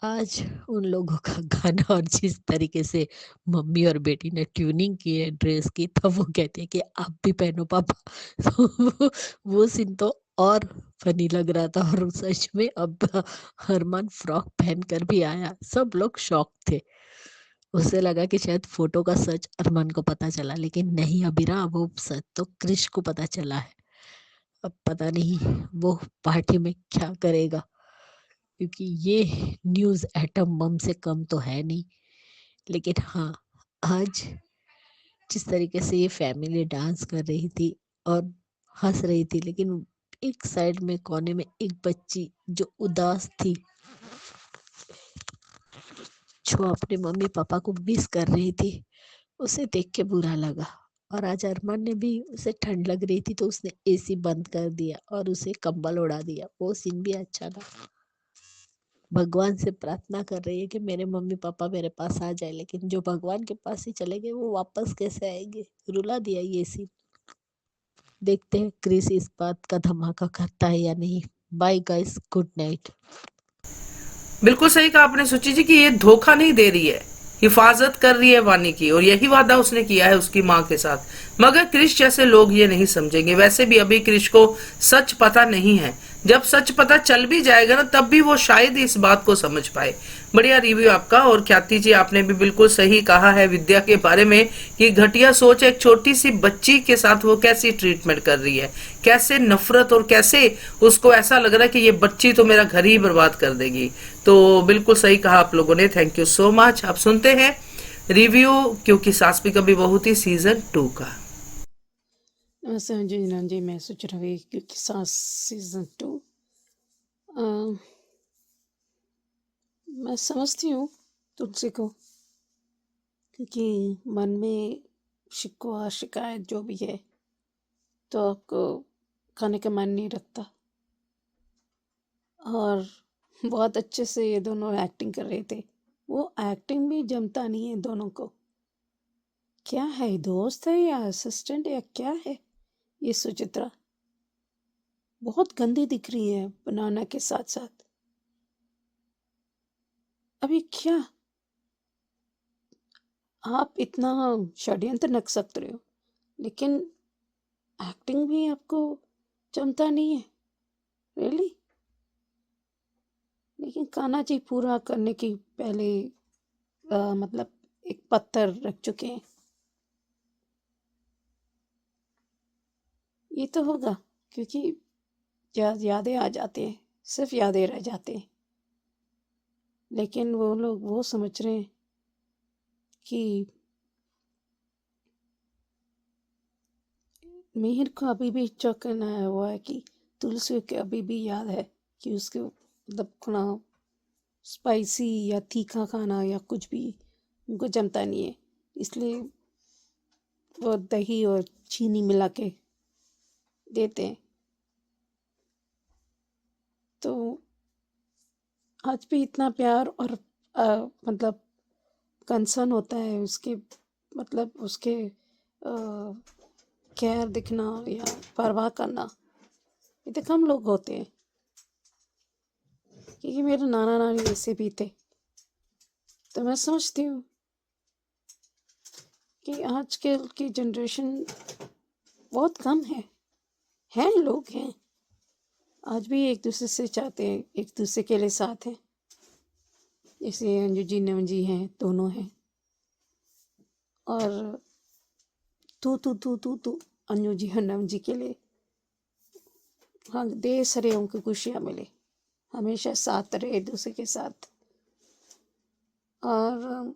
आज उन लोगों का गाना, और जिस तरीके से मम्मी और बेटी ने ट्यूनिंग की है ड्रेस की, तब वो कहते हैं कि आप भी पहनो पापा। तो वो सीन तो और फनी लग रहा था। और सच में अब अरमान फ्रॉक पहनकर भी आया, सब लोग शॉक थे। उसे लगा कि शायद फोटो का सच अरमान को पता चला, लेकिन नहीं अबीरा, वो सच तो क्रिश को पता चला है। अब पता नहीं वो पार्टी में क्या करेगा, क्योंकि ये न्यूज़ एटम बम से कम तो है नहीं। लेकिन हाँ, आज जिस तरीके से ये फैमिली डांस कर रही थी और हंस रही थी, लेकिन एक साइड में कोने में एक बच्ची जो उदास थी, जो अपने मम्मी पापा को मिस कर रही थी, उसे देख के बुरा लगा। और आज अरमान ने भी, उसे ठंड लग रही थी तो उसने एसी बंद कर दिया और उसे कंबल उड़ा दिया। वो सीन भी अच्छा था। भगवान से प्रार्थना कर रही है कि मेरे मम्मी पापा मेरे पास आ जाए, लेकिन जो भगवान के पास ही चले गए वो वापस कैसे आएंगे। रुला दिया ये सीन। देखते हैं क्रिस इस बात का धमाका करता है या नहीं। Bye guys, good night. बिल्कुल सही कहा आपने सुची जी कि ये धोखा नहीं दे रही है, हिफाजत कर रही है वानी की, और यही वादा उसने किया है उसकी माँ के साथ। मगर क्रिश जैसे लोग ये नहीं समझेंगे। वैसे भी अभी क्रिश को सच पता नहीं है, जब सच पता चल भी जाएगा ना, तब भी वो शायद इस बात को समझ पाए। बढ़िया रिव्यू आपका। और ख्याति जी, आपने भी बिल्कुल सही कहा है विद्या के बारे में कि घटिया सोच एक छोटी सी बच्ची के साथ वो कैसी ट्रीटमेंट कर रही है, कैसे नफरत, और कैसे उसको ऐसा लग रहा है कि ये बच्ची तो मेरा घर ही बर्बाद कर देगी। तो बिल्कुल सही कहा आप लोगों ने, थैंक यू सो मच। अब सुनते हैं रिव्यू, क्योंकि सास भी कभी बहू थी सीजन 2 का। नमस्ते अंजू जी, मैं सोच रही क्योंकि सास सीजन 2 मैं समझती हूँ तुलसी को, क्योंकि मन में शिकवा शिकायत जो भी है तो आपको खाने का मन नहीं रखता। और बहुत अच्छे से ये दोनों एक्टिंग कर रहे थे। वो एक्टिंग भी जमता नहीं है दोनों को। क्या है, दोस्त है या असिस्टेंट या क्या है ये सुचित्रा? बहुत गंदी दिख रही है बनाना के साथ साथ। अभी क्या आप इतना षड्यंत्र नक सकते रहे हो, लेकिन एक्टिंग भी आपको जमता नहीं है, रियली। लेकिन कान्हा जी पूरा करने की पहले मतलब एक पत्थर रख चुके हैं। ये तो होगा, क्योंकि यादें आ जाती हैं, सिर्फ यादें रह जाती हैं। लेकिन वो लोग वो समझ रहे हैं कि मिहिर को अभी भी चौंकना है, वो है कि तुलसी को अभी भी याद है कि उसके मतलब खाना स्पाइसी या तीखा खाना या कुछ भी उनको जमता नहीं है। इसलिए वो दही और चीनी मिला के देते हैं। तो आज भी इतना प्यार और मतलब कंसर्न होता है उसके, मतलब उसके केयर दिखना या परवाह करना, ये तो कम लोग होते हैं। क्योंकि मेरे नाना नानी ऐसे भी थे। तो मैं सोचती हूँ कि आजकल की जनरेशन बहुत कम है लोग हैं आज भी एक दूसरे से चाहते हैं, एक दूसरे के लिए साथ हैं। जैसे अंजू जी नम जी हैं, दोनों हैं। और तू अंजू जी हनम जी के लिए हाँ दे सरे उनको खुशियाँ मिले, हमेशा साथ रहे एक दूसरे के साथ। और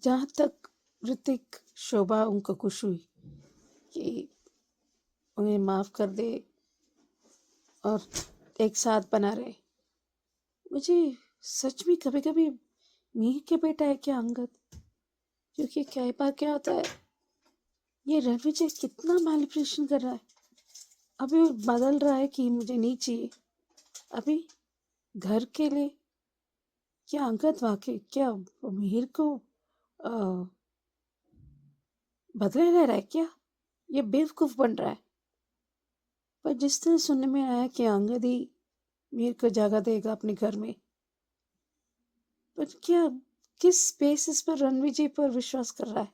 जहाँ तक ऋतिक शोभा उनको खुश हुई कि उन्हें माफ़ कर दे और एक साथ बना रहे। मुझे सच में कभी कभी मीर के बेटा है क्या अंगद? क्योंकि कई बार क्या होता है, ये रणविजय कितना मैनिपुलेशन कर रहा है। अभी वो बदल रहा है कि मुझे नहीं चाहिए। अभी घर के लिए क्या अंगद वाकई क्या मीर को अ, बदले ले रहा है क्या? ये बेवकूफ़ बन रहा है। पर जिस तरह सुनने में आया कि अंगद ही मीर को जगह देगा अपने घर में, पर क्या किस बेसिस पर रणविजय पर विश्वास कर रहा है?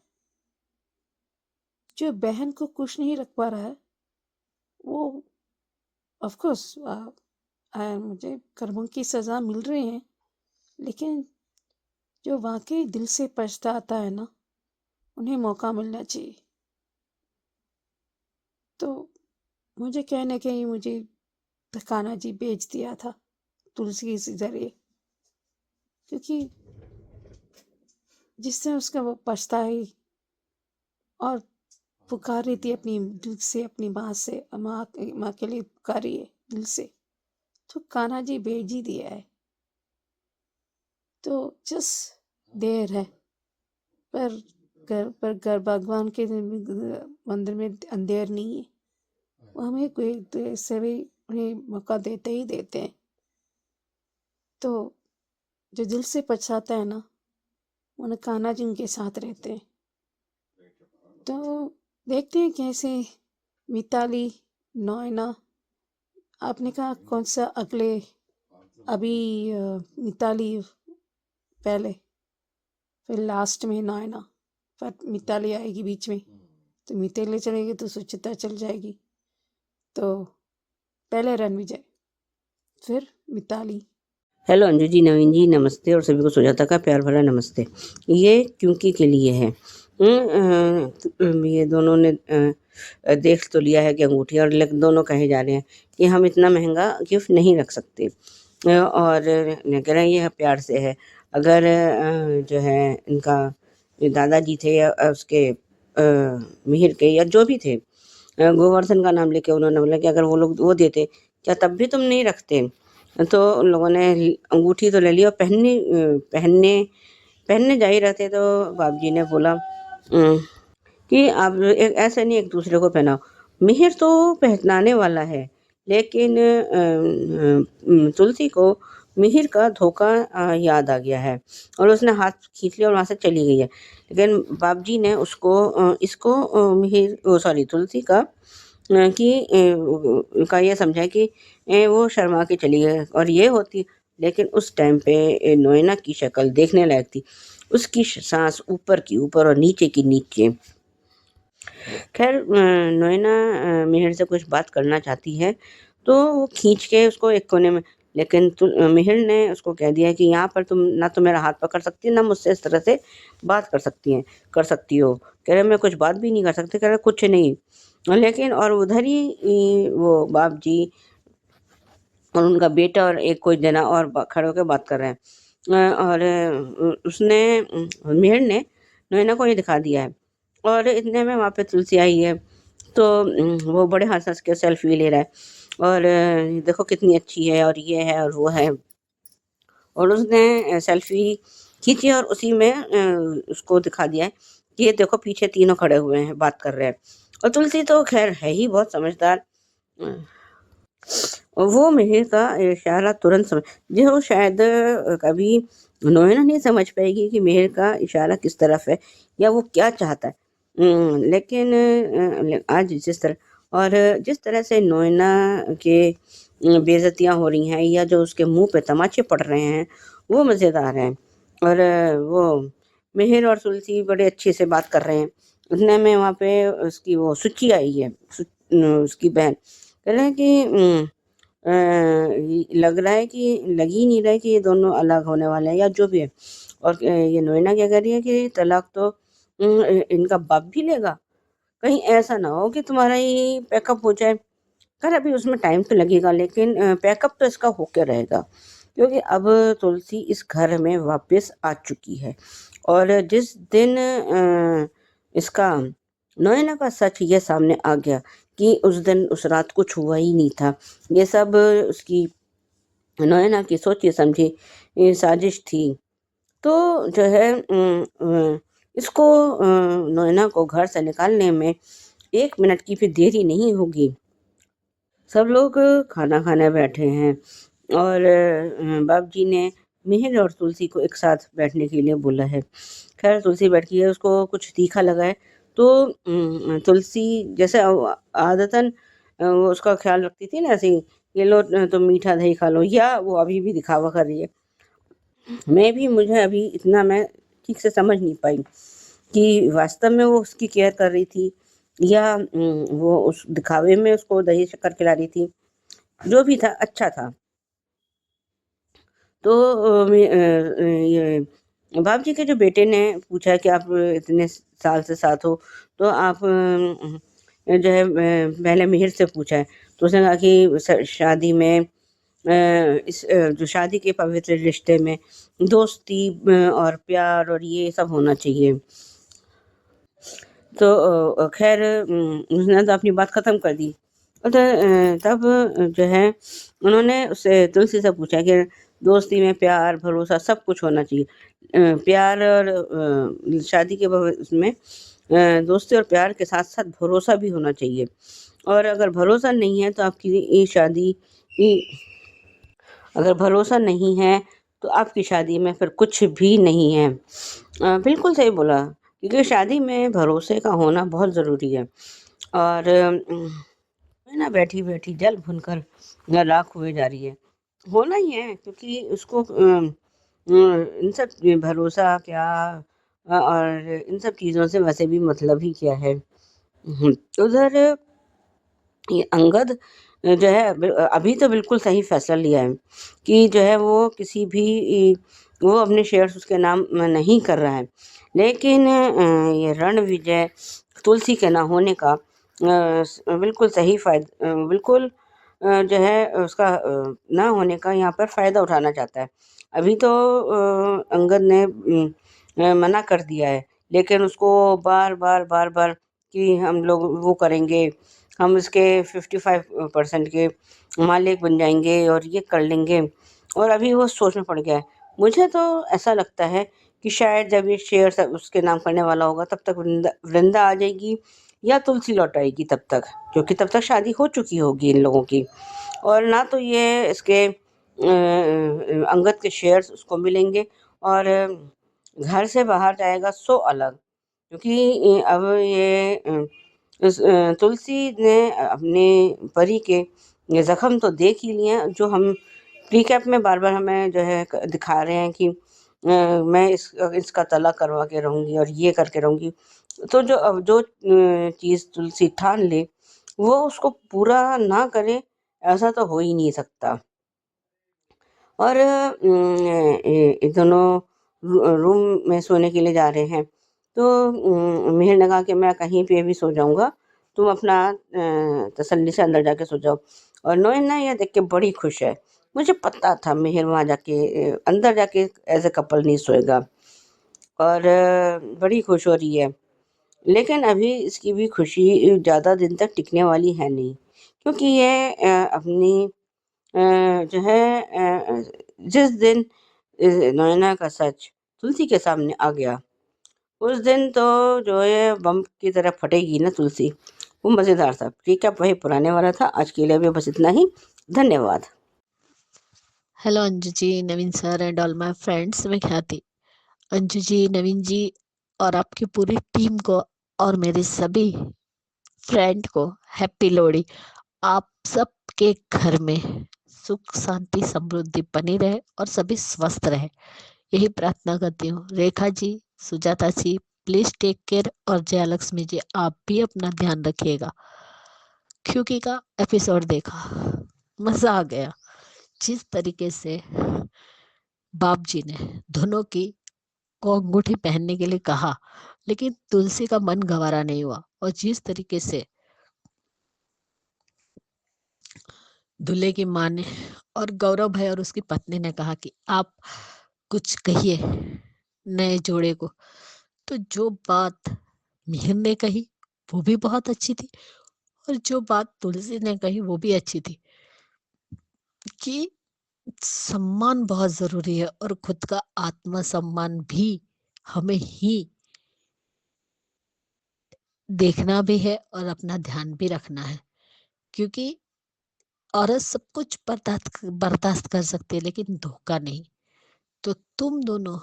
जो बहन को खुश नहीं रख पा रहा है वो ऑफ कोर्स मुझे कर्मों की सज़ा मिल रही है, लेकिन जो वाकई दिल से पछताता है ना, उन्हें मौका मिलना चाहिए। तो मुझे कहने कहीं मुझे कान्हा जी बेच दिया था तुलसी के जरिए, क्योंकि जिससे उसका वो पछताई और पुकार रही थी अपनी दिल से, अपनी माँ से, माँ के लिए पुकारी है दिल से, तो कान्हा जी भेज ही दिया है। तो जिस देर है पर घर भगवान के मंदिर में अंधेर नहीं है। वो हमें कोई से भी उन्हें मौका देते ही देते हैं। तो जो दिल से पछताता है ना, उन्हें कान्हा जी उनके साथ रहते हैं। तो देखते हैं कैसे मिताली, नोएना, आपने कहा कौन सा अगले? अभी मिताली पहले, फिर लास्ट में नोएना, पर मिताली आएगी बीच में। तो मिताली चलेगी तो सुचित्रा चल जाएगी। तो पहले रणविजय, फिर मिताली। हेलो अंजू जी, नवीन जी, नमस्ते, और सभी को सुजाता का प्यार भरा नमस्ते। ये क्योंकि के लिए है। ये दोनों ने देख तो लिया है कि अंगूठी, और दोनों कहे जा रहे हैं कि हम इतना महंगा गिफ्ट नहीं रख सकते, और कह रहे हैं ये प्यार से है। अगर जो है इनका दादाजी थे या उसके मिहिर के या जो भी थे, गोवर्धन का नाम लेके उन्होंने बोला कि अगर वो लोग वो देते क्या तब भी तुम नहीं रखते? तो उन लोगों ने अंगूठी तो ले ली, और पहनने पहनने जा ही रहे थे, तो बाप जी ने बोला कि आप ऐसे नहीं एक दूसरे को पहनाओ। मिहिर तो पहनाने वाला है, लेकिन तुलसी को मिहिर का धोखा याद आ गया है, और उसने हाथ खींच लिया और वहाँ से चली गई है। लेकिन बाप जी ने इसको मिहिर सॉरी तुलसी का का ये समझा कि वो शर्मा के चली गई, और ये होती, लेकिन उस टाइम पे नोएना की शक्ल देखने लायक थी। उसकी सांस ऊपर की ऊपर और नीचे की नीचे। खैर नोएना मिहिर से कुछ बात करना चाहती है, तो वो खींच के उसको एक कोने में, लेकिन मिहिर ने उसको कह दिया कि यहाँ पर तुम ना तो मेरा हाथ पकड़ सकती ना मुझसे इस तरह से बात कर सकती हो। कह रहे मैं कुछ बात भी नहीं कर सकती, कह रहे कुछ नहीं। लेकिन और उधर ही वो बाप जी और उनका बेटा और एक कोई जना और खड़े होकर बात कर रहे हैं, और उसने मिहिर ने नैना को ये दिखा दिया है, और इतने में वहाँ पे तुलसी आई है। तो वो बड़े हंस हंस के सेल्फी ले रहा है, और देखो कितनी अच्छी है, और ये है और वो है, और उसने सेल्फी खींची और उसी में उसको दिखा दिया है कि ये देखो पीछे तीनों खड़े हुए हैं बात कर रहे हैं। और तुलसी तो खैर है ही बहुत समझदार, वो मिहिर का इशारा तुरंत समझ, जो शायद कभी नोएना नहीं समझ पाएगी कि मिहिर का इशारा किस तरफ है या वो क्या चाहता है। लेकिन आज जिस तरह से नोएना के बेइज्जतियाँ हो रही हैं या जो उसके मुंह पे तमाचे पड़ रहे हैं, वो मज़ेदार हैं। और वो मिहिर और तुलसी बड़े अच्छे से बात कर रहे हैं। उतने में वहाँ पे उसकी वो सुच्ची आई है, उसकी बहन। कह रहे हैं कि लग रहा है कि लग ही नहीं रहा है कि ये दोनों अलग होने वाले हैं या जो भी है। और ये नोएना क्या कर रही है कि तलाक तो इनका बाप भी लेगा, कहीं ऐसा ना हो कि तुम्हारा ही पैकअप हो जाए। खैर अभी उसमें टाइम तो लगेगा, लेकिन पैकअप तो इसका होके रहेगा, क्योंकि अब तुलसी इस घर में वापस आ चुकी है। और जिस दिन इसका नोएना का सच ये सामने आ गया कि उस दिन उस रात कुछ हुआ ही नहीं था। ये सब उसकी नोएना की सोची समझी साजिश थी। तो जो है इसको नोएना को घर से निकालने में 1 मिनट की भी देरी नहीं होगी। सब लोग खाना खाने बैठे हैं और बाबूजी ने मिहिर और तुलसी को एक साथ बैठने के लिए बोला है। खैर तुलसी बैठी है, उसको कुछ तीखा लगा है तो तुलसी जैसे आदतन वो उसका ख्याल रखती थी ना, ऐसे ही, ये लो तुम मीठा दही खा लो, या वो अभी भी दिखावा कर रही है। मुझे अभी इतना मैं ठीक से समझ नहीं पाई कि वास्तव में वो उसकी केयर कर रही थी या वो उस दिखावे में उसको दही शक्कर खिला रही थी। जो भी था अच्छा था। तो ये बाबूजी के जो बेटे ने पूछा कि आप इतने साल से साथ हो, तो आप जो है पहले मिहिर से पूछा है, तो उसने कहा कि शादी में जो शादी के पवित्र रिश्ते में दोस्ती और प्यार और ये सब होना चाहिए। तो खैर उसने तो अपनी बात ख़त्म कर दी। तब जो है उन्होंने उससे तुलसी से पूछा कि दोस्ती में प्यार भरोसा सब कुछ होना चाहिए। प्यार और शादी के उसमें दोस्ती और प्यार के साथ साथ भरोसा भी होना चाहिए, और अगर भरोसा नहीं है तो आपकी शादी अगर भरोसा नहीं है तो आपकी शादी में फिर कुछ भी नहीं है। बिल्कुल सही बोला, क्योंकि शादी में भरोसे का होना बहुत ज़रूरी है। और मैं ना बैठी बैठी जल भुनकर राख हुए जा रही है। होना ही है, क्योंकि उसको इन सब भरोसा क्या और इन सब चीज़ों से वैसे भी मतलब ही क्या है। उधर ये अंगद जो है अभी तो बिल्कुल सही फैसला लिया है कि जो है वो किसी भी वो अपने शेयर्स उसके नाम नहीं कर रहा है, लेकिन ये रणविजय तुलसी के ना होने का बिल्कुल सही बिल्कुल जो है उसका ना होने का यहाँ पर फ़ायदा उठाना चाहता है। अभी तो अंगद ने मना कर दिया है, लेकिन उसको बार-बार कि हम लोग वो करेंगे, हम इसके 55% के मालिक बन जाएँगे और ये कर लेंगे, और अभी वो सोच में पड़ गया है। मुझे तो ऐसा लगता है कि शायद जब ये शेयर सब उसके नाम करने वाला होगा तब तक वृंदा आ जाएगी या तुलसी लौट आएगी तब तक, क्योंकि तब तक शादी हो चुकी होगी इन लोगों की, और ना तो ये इसके अंगद के शेयर्स उसको मिलेंगे और घर से बाहर जाएगा सो अलग, क्योंकि अब ये तुलसी ने अपने परी के ये ज़ख्म तो देख ही लिए हैं, जो हम रिकैप में बार-बार हमें जो है दिखा रहे हैं कि मैं इसका तलाक करवा के रहूँगी और ये करके रहूँगी। तो जो चीज़ तुलसी ठान ले, वो उसको पूरा ना करे, ऐसा तो हो ही नहीं सकता। और ये दोनों रूम में सोने के लिए जा रहे हैं, तो मिहिर ने कहा कि मैं कहीं पे भी सो जाऊँगा, तुम अपना तसल्ली से अंदर जाके सो जाओ। और नोएना ये देख के बड़ी खुश है। मुझे पता था मिहिर वहाँ जाके अंदर जाके एज़ अ कपल नहीं सोएगा, और बड़ी खुश हो रही है। लेकिन अभी इसकी भी खुशी ज़्यादा दिन तक टिकने वाली है नहीं, क्योंकि ये अपनी जो है जिस दिन नैना का सच तुलसी के सामने आ गया, उस दिन तो जो ये बम की तरह फटेगी ना तुलसी, वो मज़ेदार था। रिकैप वही पुराने वाला था। आज के लिए भी बस इतना ही। धन्यवाद। Hello Anju ji, Naveen sir and all my friends, मैं ख्याति। अंजू जी, नवीन जी और आपकी पूरी टीम को और मेरे सभी फ्रेंड को हैप्पी लोहड़ी। आप सबके घर में सुख शांति समृद्धि बनी रहे और सभी स्वस्थ रहे, यही प्रार्थना करती हूँ। रेखा जी, सुजाता जी, प्लीज टेक केयर, और जया लक्ष्मी जी आप भी अपना ध्यान रखिएगा। क्योंकि का एपिसोड देखा, मजा आ गया। जिस तरीके से बाप जी ने दोनों की को अंगूठी पहनने के लिए कहा, लेकिन तुलसी का मन गवारा नहीं हुआ, और जिस तरीके से दूल्हे की माँ ने और गौरव भाई और उसकी पत्नी ने कहा कि आप कुछ कहिए नए जोड़े को, तो जो बात मिहिर ने कही वो भी बहुत अच्छी थी, और जो बात तुलसी ने कही वो भी अच्छी थी कि सम्मान बहुत जरूरी है और खुद का आत्मसम्मान भी हमें ही देखना भी है और अपना ध्यान भी रखना है, क्योंकि औरत सब कुछ बर्दाश्त बर्दाश्त कर सकती है लेकिन धोखा नहीं। तो तुम दोनों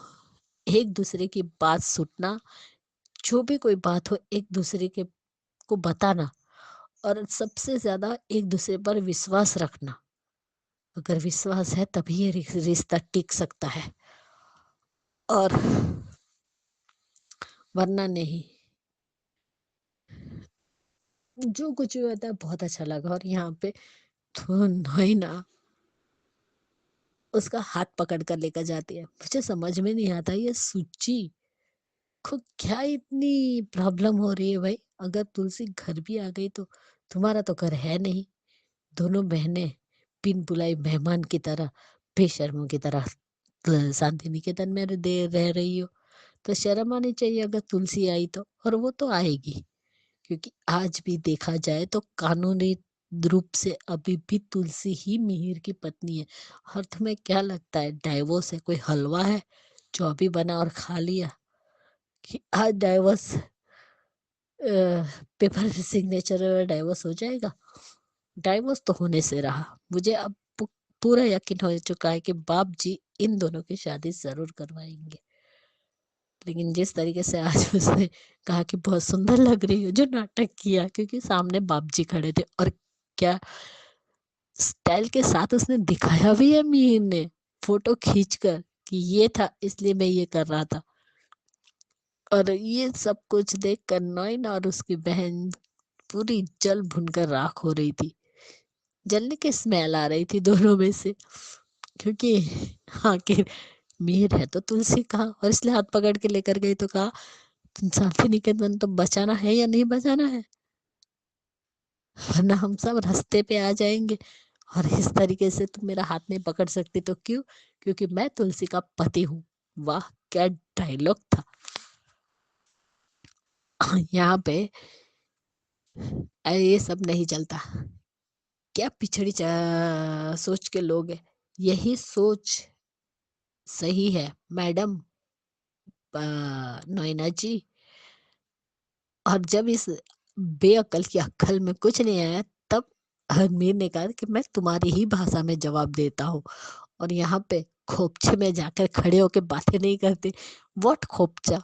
एक दूसरे की बात सुनना, जो भी कोई बात हो एक दूसरे के को बताना, और सबसे ज्यादा एक दूसरे पर विश्वास रखना। अगर विश्वास है तभी ये रिश्ता टिक सकता है, और वरना नहीं। जो कुछ भी होता है बहुत अच्छा लगा। और यहाँ पे तो नहीं ना, उसका हाथ पकड़ कर लेकर जाती है। मुझे समझ में नहीं आता ये सुची को क्या इतनी प्रॉब्लम हो रही है भाई। अगर तुलसी घर भी आ गई तो तुम्हारा तो घर है नहीं। दोनों बहनें बिन बुलाई मेहमान की तरह, बेशर्मों की तरह शांति निकेतन में रह रही हो। तो शर्म आनी चाहिए अगर तुलसी आई तो, और वो तो आएगी, क्योंकि आज भी देखा जाए तो कानूनी रूप से अभी भी तुलसी ही मिहिर की पत्नी है। और तुम्हें क्या लगता है डाइवोर्स है कोई हलवा है जो अभी बना और खा लिया कि आज डाइवोर्स पेपर सिग्नेचर डाइवोर्स हो जाएगा? डाइवोर्स तो होने से रहा। मुझे अब पूरा यकीन हो चुका है कि बाप जी इन दोनों की शादी जरूर करवाएंगे। लेकिन जिस तरीके से आज उसने कहा कि बहुत सुंदर लग रही हो, जो नाटक किया, क्योंकि सामने बाप जी खड़े थे, और क्या स्टाइल के साथ उसने दिखाया भी है मीर ने फोटो खींचकर कि ये था इसलिए मैं ये कर रहा था। और ये सब कुछ देखकर नॉइन और उसकी बहन पूरी जल भुनकर राख हो रही थी। जलने की स्मेल आ रही थी दोनों में से, क्योंकि आखिर मीर है तो तुलसी कहा, और इसलिए हाथ पकड़ के लेकर गई तो कहा शांति निकेतन तो बचाना है या नहीं बचाना है, वरना हम सब रास्ते पे आ जाएंगे। और इस तरीके से तुम मेरा हाथ नहीं पकड़ सकती तो क्यों? क्योंकि मैं तुलसी का पति हूँ। वाह क्या डायलॉग था। यहाँ पे ये सब नहीं चलता। क्या पिछड़ी सोच के लोग हैं। यही सोच सही है मैडम नोइना जी। और जब इस बेअक्ल की अक्ल में कुछ नहीं आया, तब मीर ने कहा कि मैं तुम्हारी ही भाषा में जवाब देता हूँ, और यहाँ पे खोपचे में जाकर खड़े होकर बातें नहीं करते। व्हाट खोपचा?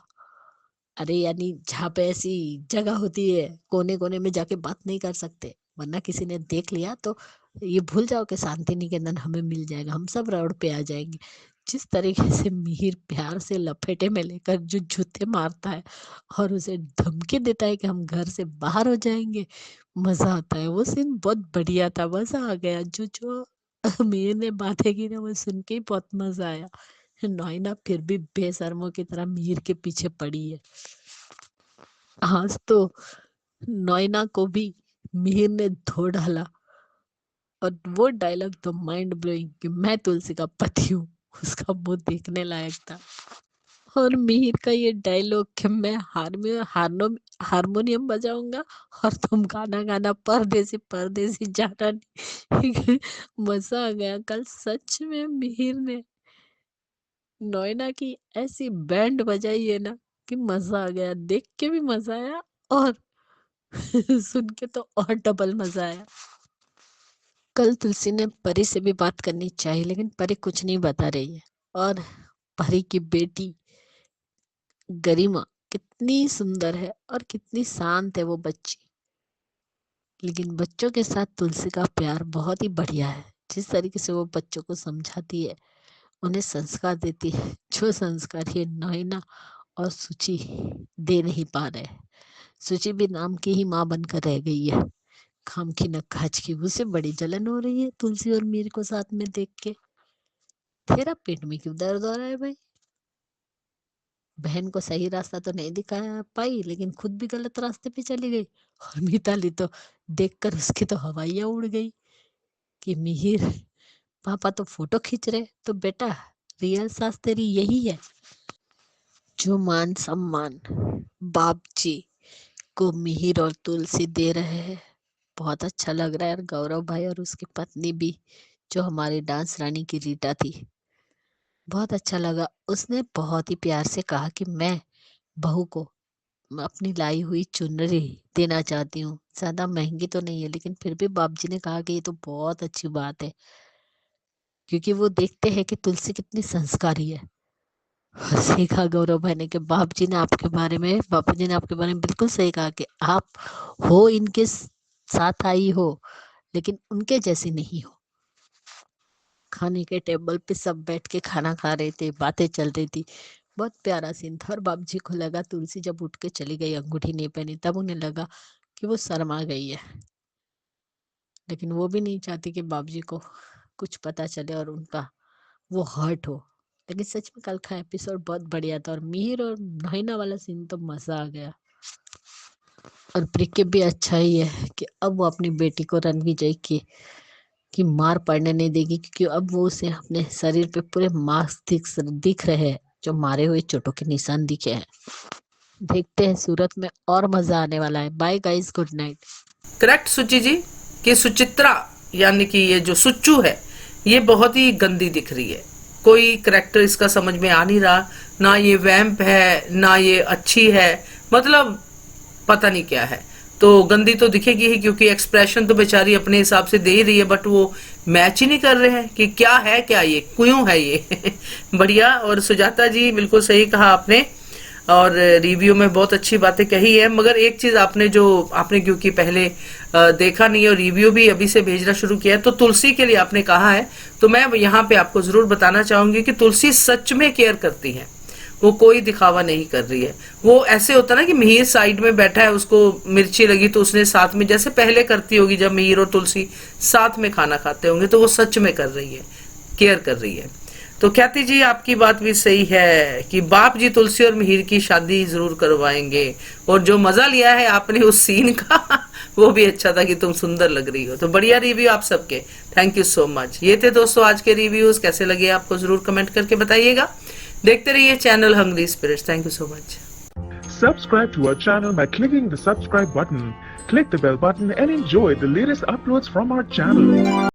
अरे यानी जहाँ पे ऐसी जगह होती है कोने कोने में जाके बात नहीं कर सकते, वरना किसी ने देख लिया तो ये भूल जाओ कि शांति निकेतन हमें मिल जाएगा, हम सब रोड पे आ जाएंगे। जिस तरीके से मिहिर प्यार से लपेटे में लेकर जो जूते मारता है और उसे धमकी देता है कि हम घर से बाहर हो जाएंगे, मजा आता है। वो सीन बहुत बढ़िया था, मजा आ गया। जो जो मिहिर ने बातें की ना वो सुन के ही बहुत मजा आया। नॉइना फिर भी बेशर्मों की तरह मिहिर के पीछे पड़ी है। आज तो नॉइना को भी मिहिर ने धो डाला, और वो डायलॉग तो माइंड ब्लोइंग कि मैं तुलसी का पति हूँ, उसका मुंह देखने लायक था। और मिहिर का ये डायलॉग कि मैं हारमोनियम बजाऊंगा और तुम गाना गाना परदेसी परदेसी जाना नहीं। मजा आ गया। कल सच में मिहिर ने नोएडा की ऐसी बैंड बजाई है ना कि मजा आ गया। देख के भी मजा आया, और सुन के तो और डबल मजा आया। कल तुलसी ने परी से भी बात करनी चाहिए, लेकिन परी कुछ नहीं बता रही है। और परी की बेटी गरिमा कितनी सुंदर है और कितनी शांत है वो बच्ची, लेकिन बच्चों के साथ तुलसी का प्यार बहुत ही बढ़िया है। जिस तरीके से वो बच्चों को समझाती है, उन्हें संस्कार देती है, जो संस्कार ये नैना और सुचि दे नहीं पा रहे। सुचि भी नाम की ही माँ बनकर रह गई है, खाम की न खाच की। उसे बड़ी जलन हो रही है तुलसी और मीर को साथ में देख के। तेरा पेट में क्यों दर्द हो रहा है भाई? बहन को सही रास्ता तो नहीं दिखा पाई, लेकिन खुद भी गलत रास्ते पे चली गई। और मिताली तो देखकर उसकी तो हवाइयां उड़ गई कि मिहिर पापा तो फोटो खींच रहे, तो बेटा रियल सास तेरी यही है। जो मान सम्मान बाप जी को मिहिर और तुलसी दे रहे हैं, बहुत अच्छा लग रहा है। और गौरव भाई और उसकी पत्नी भी, जो हमारी डांस रानी की रीटा थी, बहुत अच्छा लगा। उसने बहुत ही प्यार से कहा कि मैं बहू को अपनी लाई हुई चुनरी देना चाहती हूँ। ज्यादा महंगी तो नहीं है, लेकिन फिर भी बाप जी ने कहा कि ये तो बहुत अच्छी बात है, क्योंकि वो देखते हैं कि तुलसी कितनी संस्कारी है। सीखा गौरव भाई ने कि बापू जी ने आपके बारे में बिल्कुल सही कहा कि आप हो इनके साथ आई हो, लेकिन उनके जैसी नहीं हो। खाने के टेबल पे सब बैठ के खाना खा रहे थे, बातें चल रही थी, बहुत प्यारा सीन था। और बाबू जी को लगा तुलसी जब उठ के चली गई, अंगूठी नहीं पहनी, तब उन्हें लगा कि वो शर्मा गई है, लेकिन वो भी नहीं चाहती कि बाबू जी को कुछ पता चले और उनका वो हर्ट हो। लेकिन सच में कल का एपिसोड बहुत बढ़िया था, और मिहिर और नैना वाला सीन तो मजा आ गया। और प्रिके भी अच्छा ही है कि अब वो अपनी बेटी को रणविजय की मार पड़ने नहीं देगी, क्योंकि अब वो उसे अपने शरीर पे पूरे मार्क्स दिख रहे हैं, जो मारे हुए चोटों के निशान दिखे हैं। देखते हैं सूरत में, और मजा आने वाला है। Bye guys, good night. Correct Suchi ji कि सुचित्रा यानी कि ये जो सुच्चू है ये बहुत ही गंदी दिख रही है। कोई करेक्टर इसका समझ में आ नहीं रहा, ना ये वैम्प है ना ये अच्छी है, मतलब पता नहीं क्या है। तो गंदी तो दिखेगी ही, क्योंकि एक्सप्रेशन तो बेचारी अपने हिसाब से दे ही रही है, बट वो मैच ही नहीं कर रहे हैं कि क्या है, क्या ये क्यों है ये बढ़िया। और सुजाता जी बिल्कुल सही कहा आपने, और रिव्यू में बहुत अच्छी बातें कही है। मगर एक चीज आपने क्योंकि पहले देखा नहीं और रिव्यू भी अभी से भेजना शुरू किया है, तो तुलसी के लिए आपने कहा है, तो मैं यहाँ पे आपको जरूर बताना चाहूंगी कि तुलसी सच में केयर करती है, वो कोई दिखावा नहीं कर रही है। वो ऐसे होता ना कि मिहिर साइड में बैठा है, उसको मिर्ची लगी तो उसने साथ में, जैसे पहले करती होगी जब मिहिर और तुलसी साथ में खाना खाते होंगे, तो वो सच में कर रही है, केयर कर रही है। तो ख्याति जी आपकी बात भी सही है कि बाप जी तुलसी और मिहिर की शादी जरूर करवाएंगे। और जो मजा लिया है आपने उस सीन का वो भी अच्छा था कि तुम सुंदर लग रही हो। तो बढ़िया रिव्यू आप सबके, थैंक यू सो मच। ये थे दोस्तों आज के रिव्यूज, कैसे लगे आपको जरूर कमेंट करके बताइएगा। देखते रहिए channel Hungry Spirits. Thank you so much. Subscribe to our channel by clicking the subscribe button. Click the bell button and enjoy the latest uploads from our channel.